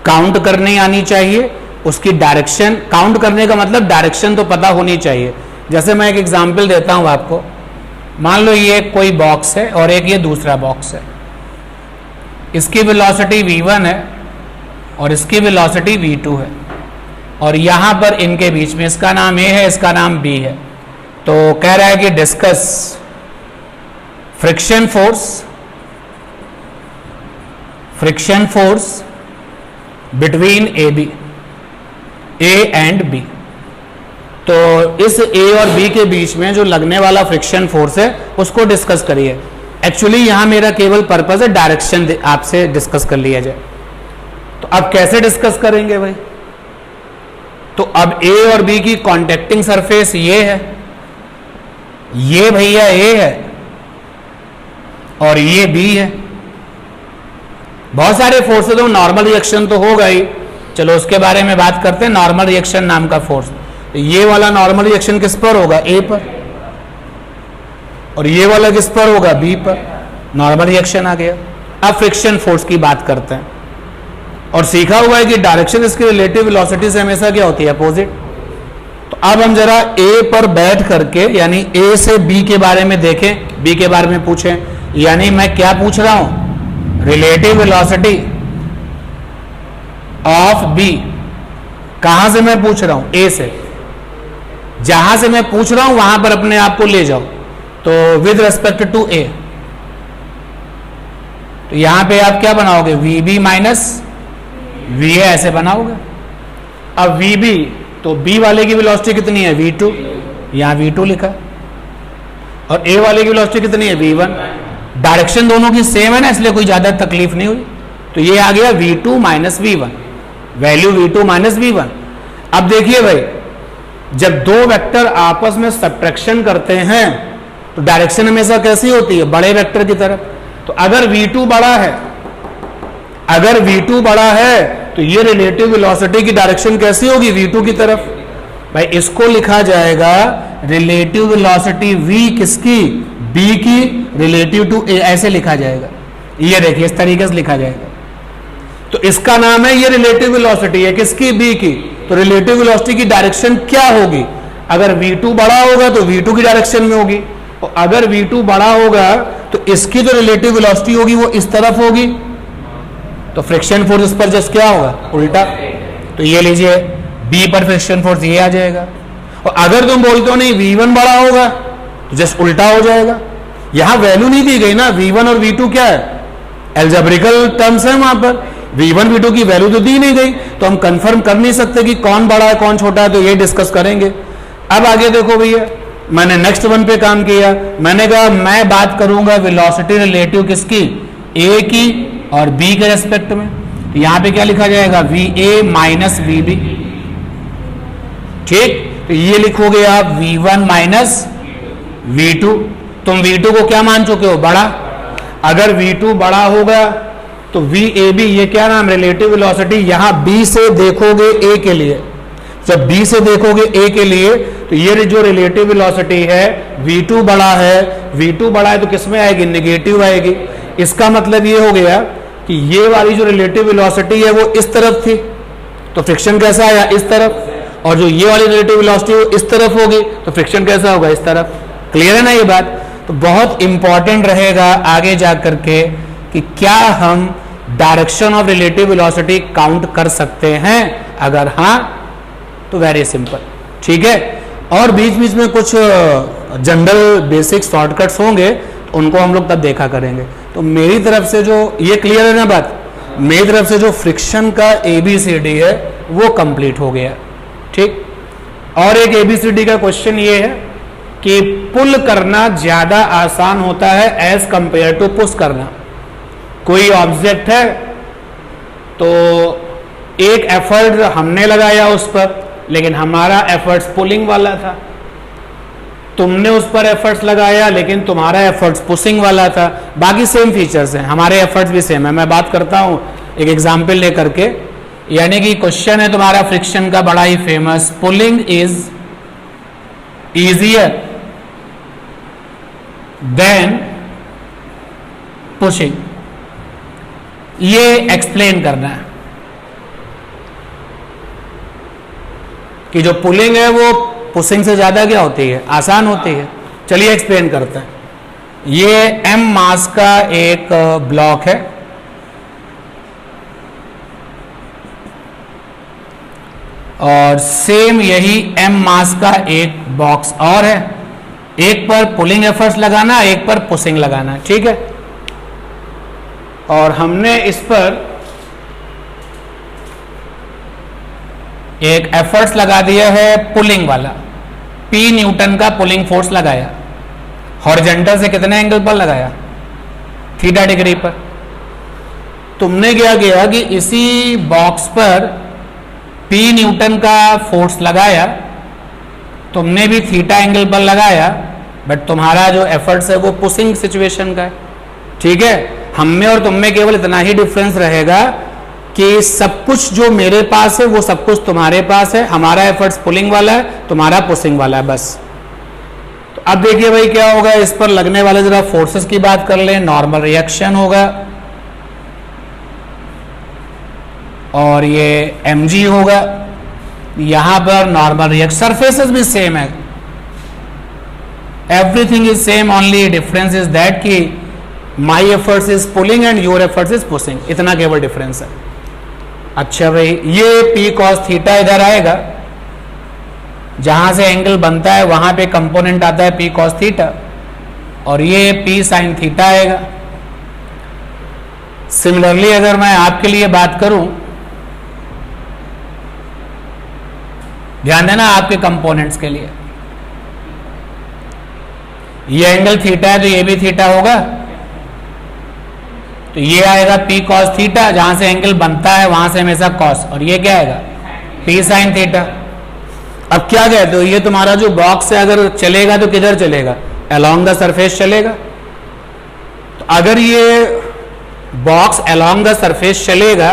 काउंट करनी आनी चाहिए, उसकी डायरेक्शन काउंट करने का मतलब डायरेक्शन तो पता होनी चाहिए। जैसे मैं एक एग्जांपल देता हूं आपको, मान लो ये कोई बॉक्स है और एक ये दूसरा बॉक्स है, इसकी वेलोसिटी v1 है और इसकी वेलोसिटी v2 है, और यहां पर इनके बीच में इसका नाम a है, इसका नाम b है। तो कह रहा है कि discuss friction force between A and B। तो इस A और B के बीच में जो लगने वाला फ्रिक्शन फोर्स है उसको डिस्कस करिए। एक्चुअली यहां मेरा केवल पर्पस है डायरेक्शन आपसे डिस्कस कर लिया जाए। तो अब कैसे डिस्कस करेंगे भाई? तो अब ए और बी की कॉन्टेक्टिंग सरफेस ये है, ये भैया ए है और ये बी है। बहुत सारे फोर्स है तो नॉर्मल रिएक्शन तो होगा ही, चलो उसके बारे में बात करते हैं। नॉर्मल रिएक्शन नाम का फोर्स, तो ये वाला नॉर्मल रिएक्शन किस पर होगा? ए पर, और ये वाला किस पर होगा? बी पर। नॉर्मल रिएक्शन आ गया। अब फ्रिक्शन फोर्स की बात करते हैं, और सीखा हुआ है कि डायरेक्शन इसकी रिलेटिव वेलोसिटी से हमेशा क्या होती है? अपोजिट। तो अब हम जरा ए पर बैठ करके, यानी ए से बी के बारे में देखें, बी के बारे में पूछें। यानी मैं क्या पूछ रहा हूं? Relative velocity of B. कहां से मैं पूछ रहा हूं? ए से। जहां से मैं पूछ रहा हूं वहां पर अपने आप को ले जाओ। तो विद रेस्पेक्ट टू ए, तो यहां पे आप क्या बनाओगे? V B minus V A ऐसे बनाओगे। अब वी बी, तो बी वाले की वेलोसिटी कितनी है? V2, यहां V2 लिखा, और ए वाले की वेलोसिटी कितनी है? V1। डायरेक्शन दोनों की सेम है ना, इसलिए कोई ज्यादा तकलीफ नहीं हुई। तो ये आ गया V2 minus V1, value V2 minus V1। अब देखिए भाई, जब दो वेक्टर आपस में सब्ट्रैक्शन करते हैं तो डायरेक्शन हमेशा कैसी होती है? बड़े वेक्टर की तरफ। तो अगर V2 बड़ा है, अगर V2 बड़ा है तो ये रिलेटिव वेलोसिटी की डायरेक्शन कैसी होगी? V2 की तरफ। भाई इसको लिखा जाएगा रिलेटिव वेलोसिटी V किसकी? B की रिलेटिव टू A, ऐसे लिखा जाएगा। ये देखिए इस तरीके से लिखा जाएगा। तो इसका नाम है, ये रिलेटिव वेलोसिटी है किसकी? B की। तो रिलेटिव वेलोसिटी की डायरेक्शन क्या होगी? अगर V2 बड़ा होगा तो V2 की डायरेक्शन में होगी, और अगर V2 बड़ा होगा तो इसकी जो रिलेटिव वेलोसिटी होगी वो इस तरफ होगी। तो फ्रिक्शन फोर्स इस पर जस्ट क्या होगा? उल्टा। तो ये लीजिए बी पर फ्रिक्शन फोर्स ये आ जाएगा। और अगर तुम बोलते हो नहीं V1 बड़ा होगा तो जस्ट उल्टा हो जाएगा। यहां वैल्यू नहीं दी गई ना, V1 और V2 क्या है? एल्जेब्रिकल टर्म्स है वहां पर। V1 V2 की वैल्यू तो दी नहीं गई, तो हम कंफर्म कर नहीं सकते कि कौन बड़ा है कौन छोटा है, तो ये डिस्कस करेंगे। अब आगे देखो भैया, मैंने नेक्स्ट वन पे काम किया। मैंने कहा मैं बात करूंगा वेलोसिटी रिलेटिव किसकी? ए की और बी के रेस्पेक्ट में। तो यहां पे क्या लिखा जाएगा? V A minus V B. ठीक, तो ये लिखोगे आप V1 माइनस V2। तुम V2 को क्या मान चुके हो? बड़ा। अगर V2 बड़ा होगा तो VAB, ये क्या नाम? Relative velocity. यहां B से देखोगे A के लिए, जब B से देखोगे A के लिए, तो ये जो रिलेटिव वेलोसिटी है V2 बड़ा है, V2 बड़ा है तो किस में आएगी? नेगेटिव आएगी। इसका मतलब ये हो गया कि ये वाली जो रिलेटिव वेलोसिटी है वो इस तरफ थी, तो फ्रिक्शन कैसा आया? इस तरफ। और जो ये वाली रिलेटिव वेलोसिटी वो इस तरफ होगी, तो फ्रिक्शन कैसा होगा? इस तरफ। क्लियर है ना ये बात? तो बहुत इंपॉर्टेंट रहेगा आगे जाकर के कि क्या हम direction of relative velocity count कर सकते हैं? अगर हां तो वेरी सिंपल, ठीक है। और बीच बीच में कुछ जनरल बेसिक शॉर्टकट्स होंगे, तो उनको हम लोग तब देखा करेंगे। तो मेरी तरफ से जो ये क्लियर है ना बात, मेरी तरफ से जो फ्रिक्शन का ABCD है वो कंप्लीट हो गया। ठीक, और एक ABCD का क्वेश्चन ये है कि पुल करना ज्यादा आसान होता है एज कंपेयर टू पुश करना। कोई ऑब्जेक्ट है तो एक एफर्ट हमने लगाया उस पर, लेकिन हमारा एफर्ट्स पुलिंग वाला था। तुमने उस पर एफर्ट्स लगाया लेकिन तुम्हारा एफर्ट्स पुशिंग वाला था। बाकी सेम फीचर्स हैं, हमारे एफर्ट्स भी सेम है। मैं बात करता हूं एक एग्जांपल लेकर के, यानी कि क्वेश्चन है तुम्हारा फ्रिक्शन का बड़ा ही famous, pulling is easier than pushing. ये एक्सप्लेन करना है कि जो पुलिंग है वो पुशिंग से ज्यादा क्या होती है? आसान होती है। चलिए एक्सप्लेन करते हैं। ये m मास का एक ब्लॉक है, और सेम यही m मास का एक बॉक्स और है। एक पर पुलिंग एफर्ट्स लगाना, एक पर पुशिंग लगाना, ठीक है। और हमने इस पर एक एफर्ट्स लगा दिया है पुलिंग वाला, P न्यूटन का पुलिंग फोर्स लगाया। हॉरिजॉन्टल से कितने एंगल पर लगाया? थीटा डिग्री पर। तुमने क्या किया कि इसी बॉक्स पर P न्यूटन का फोर्स लगाया, तुमने भी थीटा एंगल पर लगाया, बट तुम्हारा जो एफर्ट्स है वो पुशिंग सिचुएशन का है, ठीक है। हम में और तुम में केवल इतना ही डिफरेंस रहेगा कि सब कुछ जो मेरे पास है वो सब कुछ तुम्हारे पास है। हमारा एफर्ट्स पुलिंग वाला है, तुम्हारा पुशिंग वाला है, बस। तो अब देखिए भाई क्या होगा, इस पर लगने वाले जरा फोर्सेस की बात कर लें। नॉर्मल रिएक्शन होगा और ये mg होगा। यहां पर नॉर्मल रिएक्शन, सरफेसेस भी सेम है, everything is same, only difference is that कि my efforts is pulling and your efforts is pushing, इतना केवल डिफरेंस है। अच्छा भाई, ये P cos थीटा इधर आएगा, जहां से एंगल बनता है वहां पे कंपोनेंट आता है P cos थीटा, और ये P sin थीटा आएगा। सिमिलरली अगर मैं आपके लिए बात करूं, ध्यान देना आपके कंपोनेंट्स के लिए, ये एंगल थीटा है तो ये भी थीटा होगा, तो ये आएगा P cos थीटा, जहां से एंगल बनता है वहां से हमेशा cos, और ये क्या आएगा P sin थीटा। अब क्या कहते हो, ये तुम्हारा जो बॉक्स है अगर चलेगा तो किधर चलेगा, अलोंग द सरफेस चलेगा। तो अगर ये बॉक्स अलोंग द सरफेस चलेगा,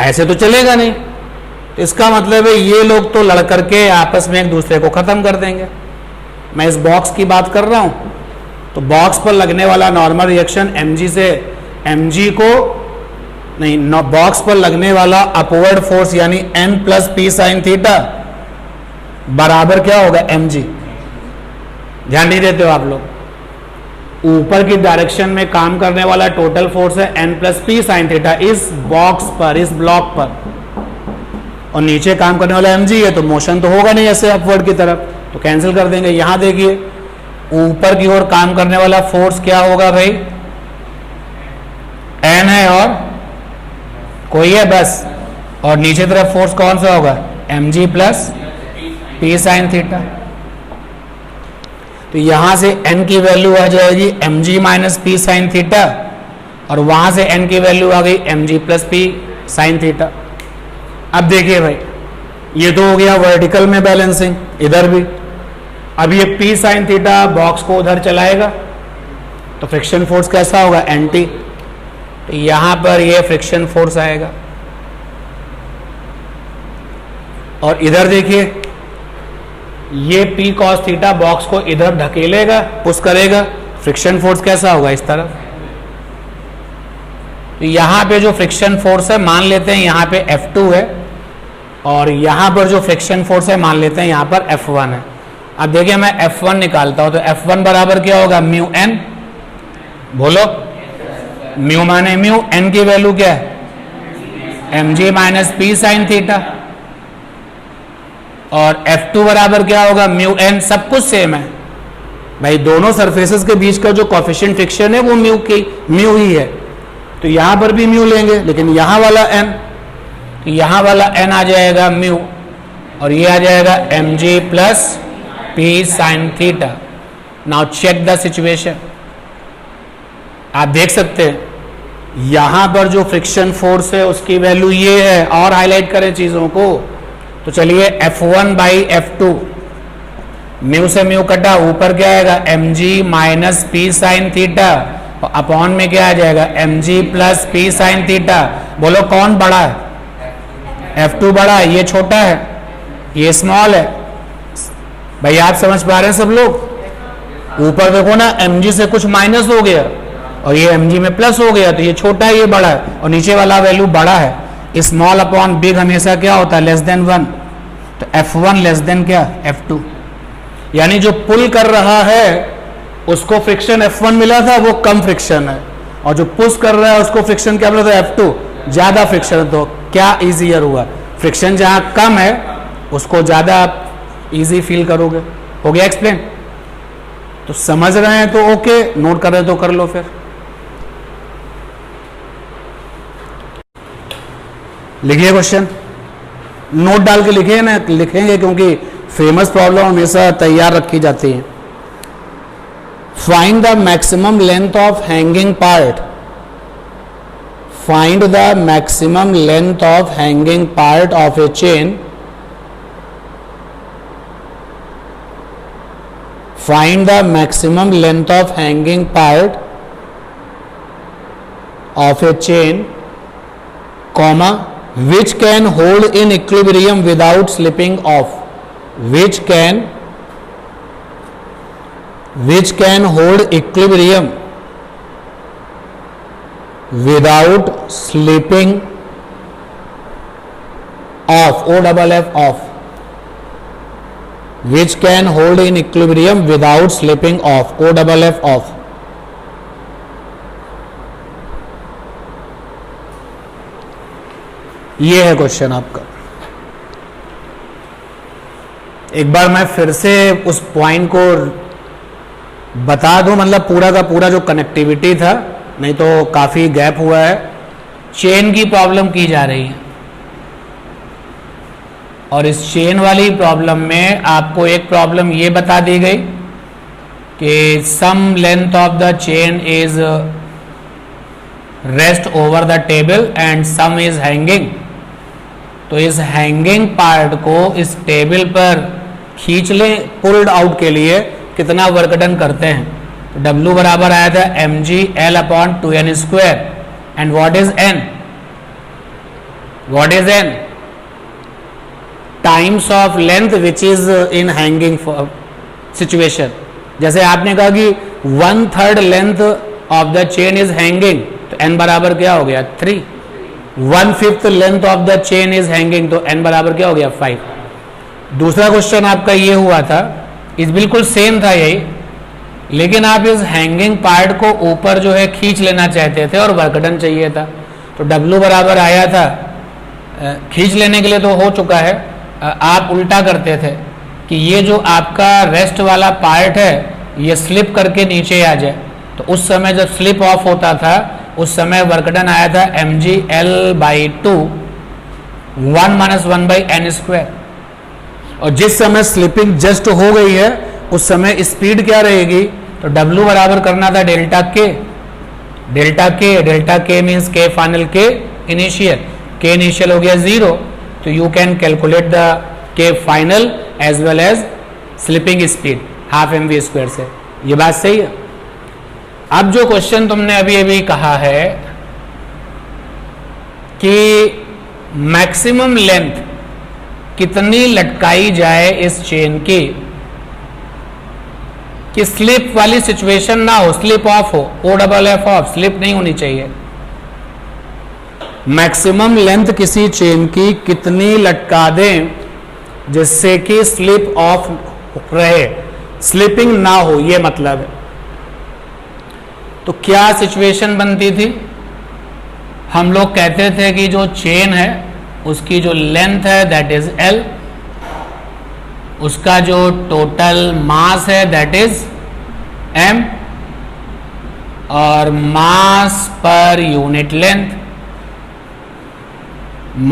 ऐसे तो चलेगा नहीं, तो इसका मतलब है ये लोग तो लड़ करके आपस में एक दूसरे को खत्म कर देंगे। मैं इस बॉक्स की बात कर रहा हूं, तो बॉक्स पर लगने वाला नॉर्मल रिएक्शन mg से mg को नहीं, बॉक्स पर लगने वाला अपवर्ड फोर्स यानी n plus P sin theta बराबर क्या होगा mg। ध्यान नहीं देते हो आप लोग, ऊपर की डायरेक्शन में काम करने वाला टोटल फोर्स है n plus P sin theta इस बॉक्स पर, इस ब्लॉक पर, और नीचे काम करने वाला mg है, तो मोशन तो होगा नहीं ऐसे अपवर्ड की तरफ, तो कैंसिल कर देंगे। यहां देखिए ऊपर की ओर काम करने वाला फोर्स क्या होगा भाई, n है और कोई है बस, और नीचे तरफ फोर्स कौन सा होगा mg plus P sin theta. तो यहां से n की वैल्यू आ जाएगी mg minus P sin theta, और वहां से n की वैल्यू आ गई mg plus P sin theta. अब देखिए भाई, ये तो हो गया वर्टिकल में बैलेंसिंग, इधर भी। अब ये P sin थीटा बॉक्स को उधर चलाएगा, तो फ्रिक्शन फोर्स कैसा होगा NT, तो यहां पर ये फ्रिक्शन फोर्स आएगा। और इधर देखिए ये P cos थीटा बॉक्स को इधर ढकेलेगा, पुश करेगा, फ्रिक्शन फोर्स कैसा होगा इस तरफ। तो यहां पे जो फ्रिक्शन फोर्स है मान लेते हैं यहां पे F2 है, और यहां पर जो फ्रिक्शन फोर्स है मान लेते हैं यहां पर F1 है। अब देखिए मैं F1 निकालता हूं, तो F1 बराबर क्या होगा म्यू n, बोलो म्यू माने म्यू, n की वैल्यू क्या है mg minus P sin theta, और F2 बराबर क्या होगा म्यू n, सब कुछ सेम है भाई, दोनों सरफेसेस के बीच का जो कोफिशिएंट फ्रिक्शन है वो म्यू ही है, तो यहां पर भी म्यू लेंगे, लेकिन यहां वाला n, तो यहां वाला n आ जाएगा म्यू, और ये आ जाएगा mg plus P sin theta. Now check the situation, आप देख सकते हैं यहां पर जो फ्रिक्शन फोर्स है उसकी वैल्यू ये है, और हाईलाइट करें चीजों को, तो चलिए F1 बाई F2, म्यू से म्यू कटा, ऊपर क्या आएगा mg minus P sin theta, upon में क्या आ जाएगा mg plus P sin theta. बोलो कौन बड़ा है, F2 बड़ा है, ये छोटा है, ये स्मॉल है। भाई आप समझ पा रहे हैं सब लोग, ऊपर देखो ना mg से कुछ माइनस हो गया और ये mg में प्लस हो गया, तो ये छोटा है ये बड़ा है, और नीचे वाला वैल्यू बड़ा है। स्मॉल अपॉन बिग हमेशा क्या होता है लेस देन 1, तो F1 लेस देन क्या F2, यानी जो पुल कर रहा है उसको फ्रिक्शन F1 मिला था वो कम फ्रिक्शन है, और जो पुश कर रहा है उसको फ्रिक्शन क्या मिला था F2 ज्यादा फ्रिक्शन। तो क्या इजियर हुआ, फ्रिक्शन जहां कम है उसको ज्यादा आप इजी फील करोगे। हो गया एक्सप्लेन, तो समझ रहे हैं तो ओके, नोट कर रहे हैं तो कर लो। फिर लिखिए क्वेश्चन, नोट डाल के लिखिए ना, लिखेंगे क्योंकि फेमस प्रॉब्लम हमेशा तैयार रखी जाती है। Find the maximum length of hanging part find the maximum length of hanging part of a chain. Find the maximum length of hanging part of a chain, comma, which can hold in equilibrium without slipping off. Which can hold equilibrium without slipping off. OFF off. Which can hold in equilibrium without slipping off. OFF off. ये है question आपका. एक बार मैं फिर से उस point को बता दूं, मतलब पूरा का पूरा जो कनेक्टिविटी था, नहीं तो काफी गैप हुआ है. चेन की प्रॉब्लम की जा रही है और इस चेन वाली प्रॉब्लम में आपको एक प्रॉब्लम ये बता दी गई कि some length of the chain is rest over the table and some is hanging. तो इस हैंगिंग पार्ट को इस टेबल पर खींच लें पुल्ड आउट के लिए कितना वर्क डन करते हैं. तो W बराबर आया था mg/L/2n² and what is n? What is n? Times of length which is in hanging situation. जैसे आपने कहा कि 1/3 length of the chain is hanging, तो n बराबर क्या हो गया 3. 1/5 length of the chain is hanging, तो n बराबर क्या हो गया 5. दूसरा क्वेश्चन आपका ये हुआ था, इस बिल्कुल सेम था यही, लेकिन आप इस हैंगिंग पार्ट को ऊपर जो है खींच लेना चाहते थे और वर्क डन चाहिए था. तो W बराबर आया था, खींच लेने के लिए तो हो चुका है, आप उल्टा करते थे कि ये जो आपका रेस्ट वाला पार्ट है ये स्लिप करके नीचे आ जाए. तो उस समय जब स्लिप ऑफ होता था उस समय वर्क डन आया था mg/L/2 1 - 1/n². और जिस समय स्लिपिंग जस्ट हो गई है उस समय स्पीड क्या रहेगी? तो W बराबर करना था डेल्टा के. डेल्टा के मीन्स के फाइनल, के इनिशियल. के इनिशियल हो गया 0, तो you can calculate the K final as well as slipping speed ½ mv² से. ये बात सही है. अब जो क्वेश्चन तुमने अभी अभी कहा है कि मैक्सिमम लेंथ कितनी लटकाई जाए इस चेन की कि स्लिप वाली सिचुएशन ना हो, स्लिप ऑफ हो. OFF ऑफ, स्लिप नहीं होनी चाहिए. मैक्सिमम लेंथ किसी चेन की कितनी लटका दें जिससे कि स्लिप ऑफ रहे, स्लिपिंग ना हो, ये मतलब है. तो क्या सिचुएशन बनती थी? हम लोग कहते थे कि जो चेन है उसकी जो लेंथ है दैट इज L, उसका जो टोटल मास है दैट इज M, और मास पर यूनिट लेंथ,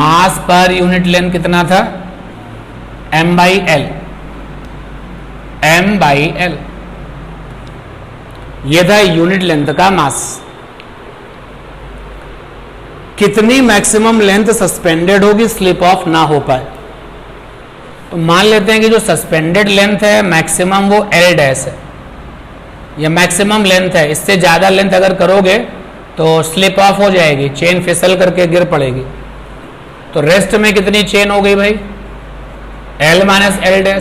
मास पर यूनिट लेंथ कितना था? m/L. m/L ये था यूनिट लेंथ का मास. कितनी मैक्सिमम लेंथ सस्पेंडेड होगी स्लिप ऑफ ना हो पाए? तो मान लेते हैं कि जो सस्पेंडेड लेंथ है मैक्सिमम वो L' है, या मैक्सिमम लेंथ है. इससे ज्यादा लेंथ अगर करोगे तो स्लिप ऑफ हो जाएगी, चेन फिसल करके गिर पड़ेगी. तो रेस्ट में कितनी चेन हो गई भाई? L - L'.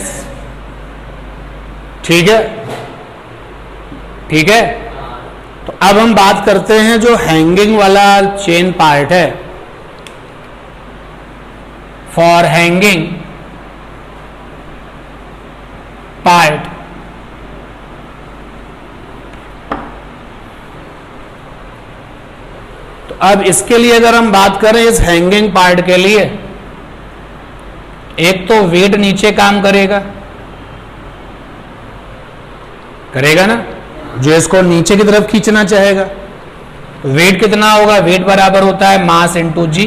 ठीक है, ठीक है. तो अब हम बात करते हैं जो हैंगिंग वाला चेन पार्ट है. फॉर हैंगिंग पार्ट तो अब इसके लिए अगर हम बात करें इस हैंगिंग पार्ट के लिए, एक तो वेट नीचे काम करेगा ना, जो इसको नीचे की तरफ खींचना चाहेगा. वेट कितना होगा? वेट बराबर होता है मास इंटू जी.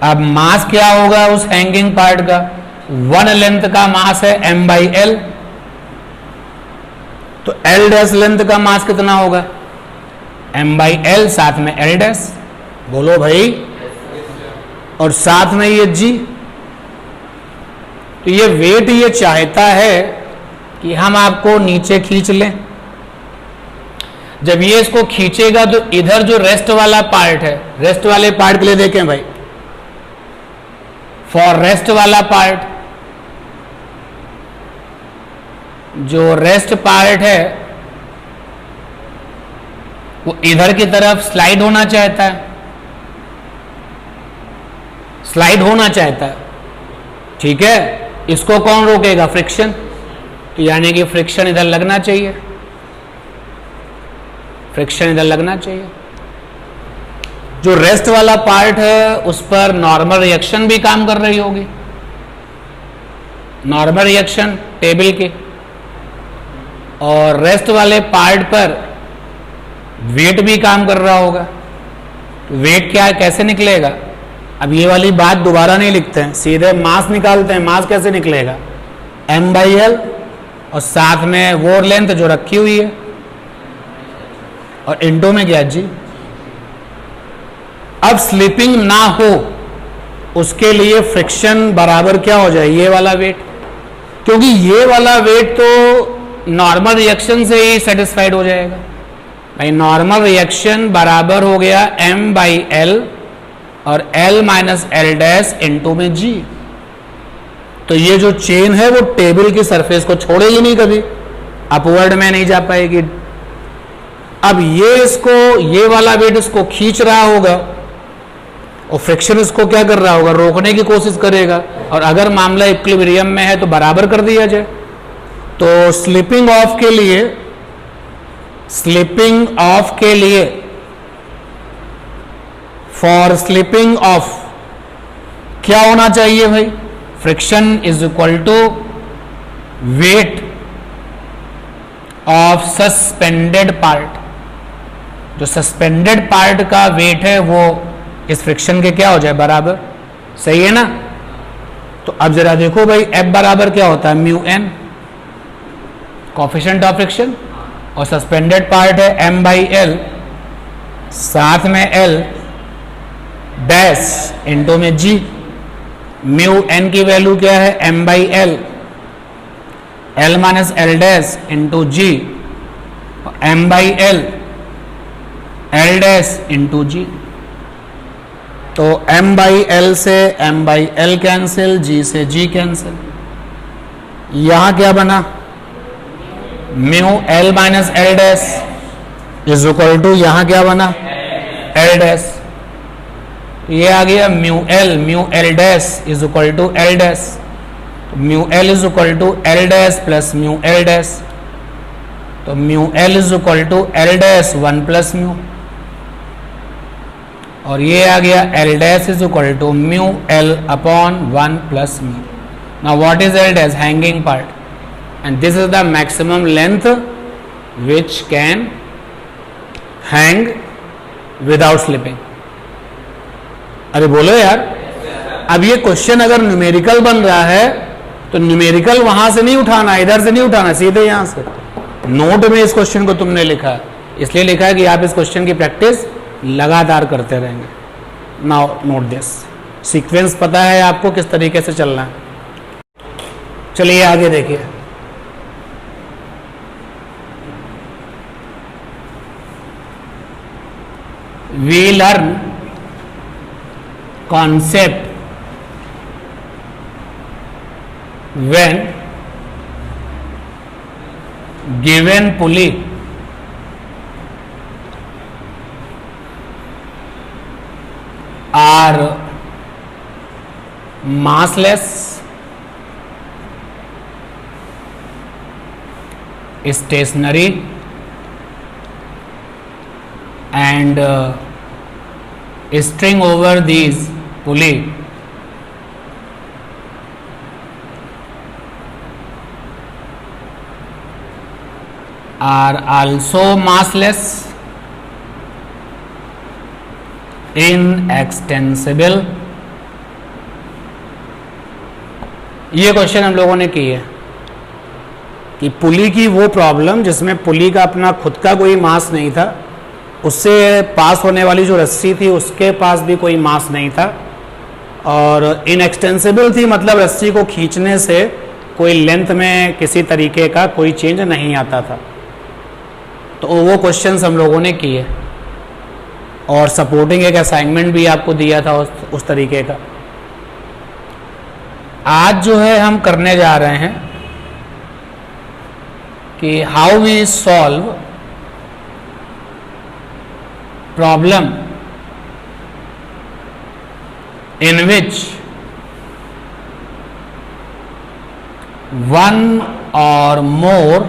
अब मास क्या होगा उस हैंगिंग पार्ट का? 1 लेंथ का मास है m/L. तो L' लेंथ का मास कितना होगा? m/l, साथ में l डैश, बोलो भाई, और साथ में ये g। तो ये वेट ये चाहता है कि हम आपको नीचे खींच लें। जब ये इसको खींचेगा तो इधर जो रेस्ट वाला पार्ट है, रेस्ट वाले पार्ट के लिए देखें भाई, फॉर रेस्ट वाला पार्ट, जो रेस्ट पार्ट है वो इधर की तरफ स्लाइड होना चाहता है, स्लाइड होना चाहता है, ठीक है। इसको कौन रोकेगा? फ्रिक्शन। तो यानी कि फ्रिक्शन इधर लगना चाहिए, फ्रिक्शन इधर लगना चाहिए। जो रेस्ट वाला पार्ट है उस पर नॉर्मल रिएक्शन भी काम कर रही होगी, नॉर्मल रिएक्शन टेबल की, और रेस्ट वाले पार्ट पर वेट भी काम कर रहा होगा। वेट क्या है, कैसे निकलेगा? अब ये वाली बात दोबारा नहीं लिखते हैं, सीधे मास निकालते हैं। मास कैसे निकलेगा? m/l, और साथ में वो लेंथ जो रखी हुई है, और इंटू में क्या जी। अब स्लिपिंग ना हो उसके लिए फ्रिक्शन बराबर क्या हो जाए? ये वाला वेट, क्योंकि ये वाला वेट तो नॉर्मल रिएक्शन से ही सेटिस्फाइड हो जाएगा भाई। नॉर्मल रिएक्शन बराबर हो गया m/l और l minus l dash into में g। तो ये जो चेन है वो टेबल की सरफेस को छोड़ेगी नहीं, कभी अपवर्ड में नहीं जा पाएगी। अब ये इसको, ये वाला वेट इसको खींच रहा होगा और फ्रिक्शन इसको क्या कर रहा होगा? रोकने की कोशिश करेगा। और अगर मामला इक्विलिब्रियम में है तो बराबर कर दिया जाए। तो स्लिपिंग ऑफ के लिए, स्लिपिंग ऑफ के लिए, फॉर स्लिपिंग ऑफ क्या होना चाहिए भाई? Friction is equal to weight of suspended part. जो सस्पेंडेड पार्ट का वेट है वो इस फ्रिक्शन के क्या हो जाए? बराबर। सही है ना? तो अब जरा देखो भाई, F बराबर क्या होता है? Mu n, coefficient of friction, और सस्पेंडेड पार्ट है m/l, साथ में l डैश इंटू में g। म्यू n की वैल्यू क्या है? m/l, l minus l dash into g, m/l l dash into g। तो m/l से m/l कैंसिल, g से g कैंसिल। यहां क्या बना? Mu l minus l dash is equal to, यहां क्या बना? l dash. ये आ गया mu l dash is equal to l dash. Mu l is equal to l dash plus mu l dash. तो mu l is equal to l dash 1 plus mu, और ये आ गया l dash is equal to mu l upon 1 plus mu. Now what is l dash? Hanging part, and this is the maximum length which can hang without slipping. अरे बोलो यार, अब ये question अगर न्यूमेरिकल बन रहा है तो न्यूमेरिकल वहां से नहीं उठाना, इधर से नहीं उठाना, सीधे यहां से। नोट में इस क्वेश्चन को तुमने लिखा है, इसलिए लिखा है कि आप इस क्वेश्चन की प्रैक्टिस लगातार करते रहेंगे। नाउ नोट दिस, सीक्वेंस पता है आपको किस तरीके से चलना है। चलिए आगे देखिए। We learn concept when given pulley are massless, stationary and string over these pulley are also massless, inextensible। ये क्वेश्चन हम लोगों ने की है कि पुली की वो प्रॉब्लम जिसमें पुली का अपना खुद का कोई मास नहीं था, उससे पास होने वाली जो रस्सी थी उसके पास भी कोई मास नहीं था और इनएक्सटेंसिबल थी, मतलब रस्सी को खींचने से कोई लेंथ में किसी तरीके का कोई चेंज नहीं आता था। तो वो क्वेश्चंस हम लोगों ने किए और सपोर्टिंग एक असाइनमेंट भी आपको दिया था उस तरीके का। आज जो है हम करने जा रहे हैं कि how we solve problem in which one or more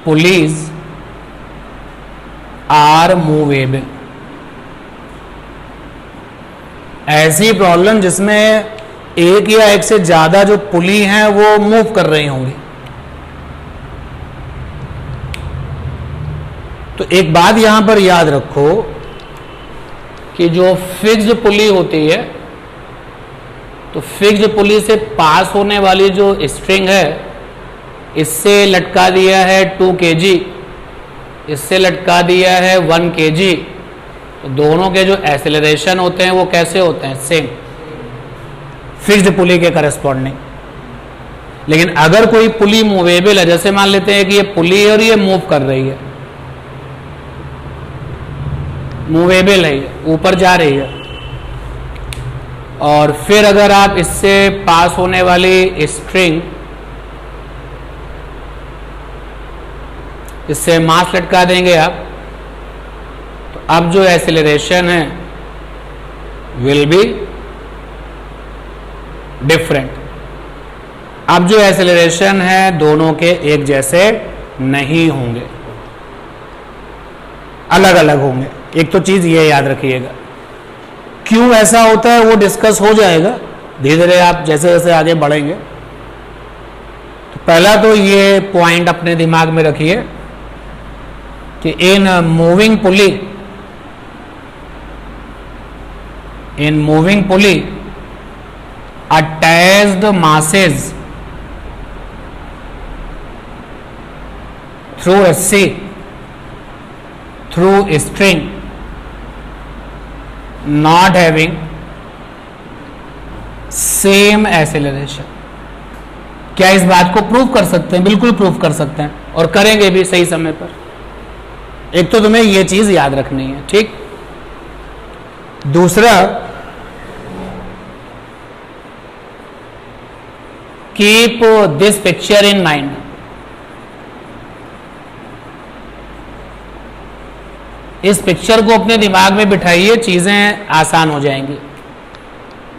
pulleys are movable। ऐसी प्रॉब्लम जिसमें एक या एक से ज्यादा जो पुली हैं वो मूव कर रही होंगी। तो एक बात यहां पर याद रखो कि जो फिक्स्ड पुली होती है, तो फिक्स्ड पुली से पास होने वाली जो स्ट्रिंग है, इससे लटका दिया है 2 kg, इससे लटका दिया है 1 kg। तो दोनों के जो एक्सेलरेशन होते हैं वो कैसे होते हैं? सेम, फिक्स्ड पुली के करस्पॉन्डिंग। लेकिन अगर कोई पुली मूवेबल है, जैसे मान लेते हैं कि ये पुली है और ये मूव कर रही है, मूवेबल है, ऊपर जा रही है, और फिर अगर आप इससे पास होने वाली स्ट्रिंग, इससे मास लटका देंगे आप, तो अब जो एक्सेलरेशन है विल बी डिफरेंट। अब जो एक्सेलरेशन है दोनों के एक जैसे नहीं होंगे, अलग अलग होंगे। एक तो चीज ये याद रखिएगा। क्यों ऐसा होता है वो डिस्कस हो जाएगा धीरे धीरे आप जैसे जैसे आगे बढ़ेंगे। तो पहला तो ये पॉइंट अपने दिमाग में रखिए कि in moving pulley attached masses through रस्सी, through string not having same acceleration। क्या इस बात को प्रूव कर सकते हैं? बिल्कुल प्रूव कर सकते हैं और करेंगे भी सही समय पर। एक तो तुम्हें यह चीज याद रखनी है, ठीक। दूसरा, keep this picture in mind. इस पिक्चर को अपने दिमाग में बिठाइए, चीजें आसान हो जाएंगी।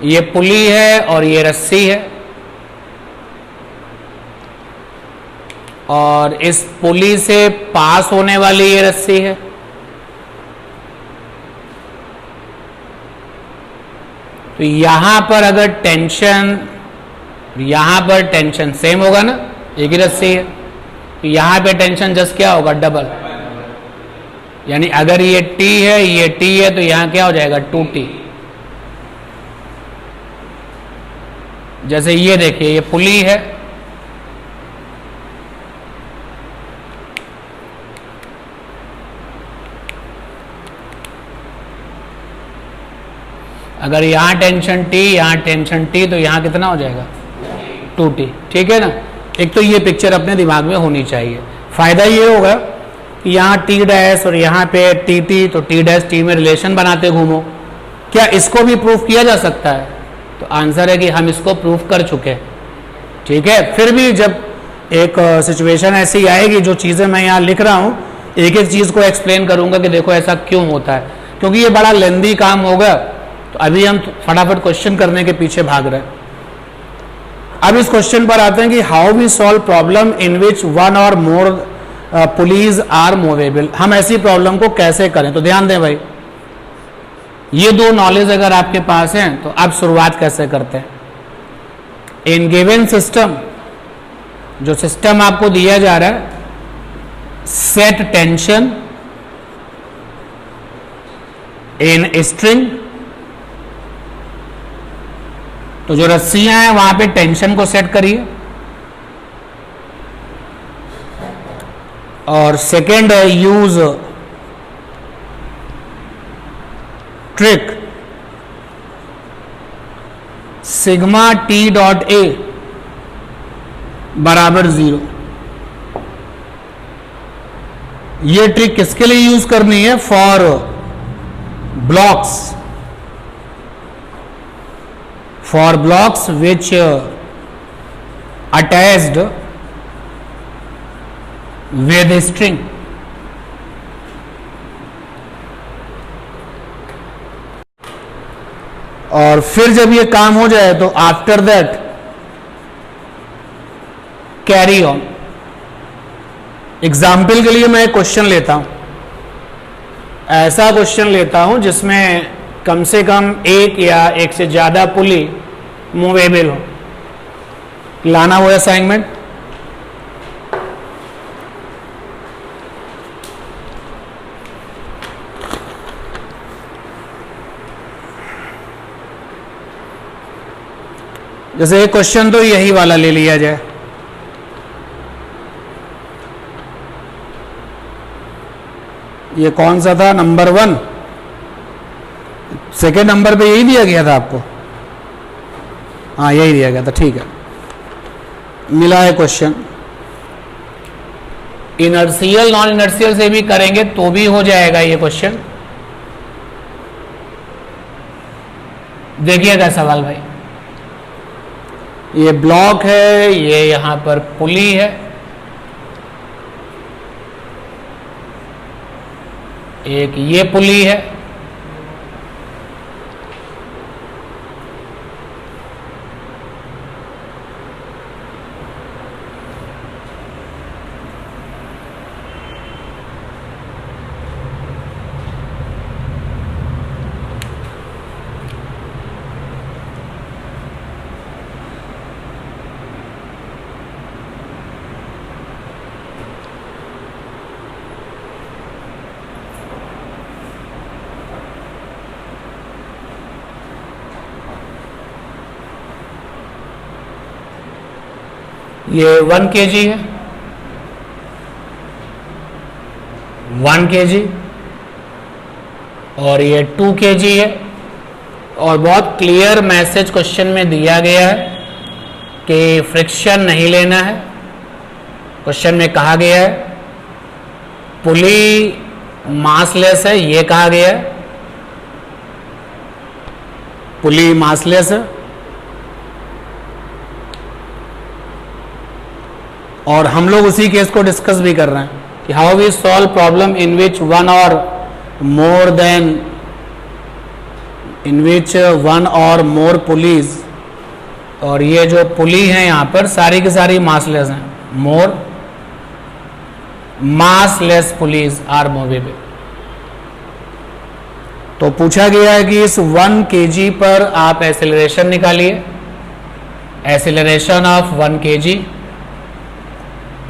ये पुली है और ये रस्सी है, और इस पुली से पास होने वाली ये रस्सी है। तो यहां पर अगर टेंशन, यहां पर टेंशन सेम होगा ना, एक ही रस्सी है, तो यहां पे टेंशन जस्ट क्या होगा? डबल। यानी अगर ये T है, ये T है, तो यहां क्या हो जाएगा? 2T। जैसे ये देखिए, ये पुली है, अगर यहां टेंशन T, यहां टेंशन T, तो यहां कितना हो जाएगा? 2T। ठीक है ना। एक तो ये पिक्चर अपने दिमाग में होनी चाहिए। फायदा ये होगा कि यहाँ T डैश और यहाँ पे TT, तो T डैश T में रिलेशन बनाते घूमो। क्या इसको भी प्रूफ किया जा सकता है? तो आंसर है कि हम इसको प्रूफ कर चुके हैं। ठीक है। फिर भी जब एक सिचुएशन ऐसी आएगी, जो चीज़ें मैं यहाँ लिख रहा हूँ, एक एक चीज़ को एक्सप्लेन करूँगा कि देखो ऐसा क्यों होता है, क्योंकि ये बड़ा लेंदी काम होगा। तो अभी हम फटाफट क्वेश्चन करने के पीछे भाग रहे हैं। अब इस क्वेश्चन पर आते हैं कि how we solve problem in which one or more pulleys are movable. हम ऐसी प्रॉब्लम को कैसे करें? तो ध्यान दें भाई, ये दो नॉलेज अगर आपके पास हैं तो आप शुरुआत कैसे करते हैं? इन गिवन सिस्टम, जो सिस्टम आपको दिया जा रहा है, सेट टेंशन इन स्ट्रिंग, तो जो रस्सियां हैं वहां पे टेंशन को सेट करिए। और सेकेंड है use trick sigma T dot ए बराबर 0। ये ट्रिक किसके लिए यूज करनी है? For blocks which attached with string. और फिर जब ये काम हो जाए तो after that carry on. Example के लिए मैं एक क्वेश्चन लेता हूं, ऐसा क्वेश्चन लेता हूं जिसमें कम से कम एक या एक से ज्यादा पुली मूवेबल हो। लाना वो असाइनमेंट। जैसे एक क्वेश्चन तो यही वाला ले लिया जाए। ये कौन सा था? नंबर 1। सेकेंड नंबर पे यही दिया गया था आपको? हाँ, यही दिया गया था, ठीक है। मिला है क्वेश्चन। इनर्शियल नॉन इनर्शियल से भी करेंगे तो भी हो जाएगा ये क्वेश्चन। देखिएगा सवाल भाई, ये ब्लॉक है, ये यहां पर पुली है, एक ये पुली है, ये 1 kg है, 1 kg, और ये 2 kg है। और बहुत क्लियर मैसेज क्वेश्चन में दिया गया है कि फ्रिक्शन नहीं लेना है। क्वेश्चन में कहा गया है पुली मासलेस है, ये कहा गया है पुली मासलेस है। और हम लोग उसी केस को डिस्कस भी कर रहे हैं कि how we solve problem in which one or more pulleys. और ये जो पुली है यहां पर सारी की सारी मासलेस हैं। मोर मासलेस पुलीज आर मूवेबल। तो पूछा गया है कि इस 1 kg पर आप एक्सेलरेशन निकालिए, एक्सेलरेशन ऑफ 1 kg,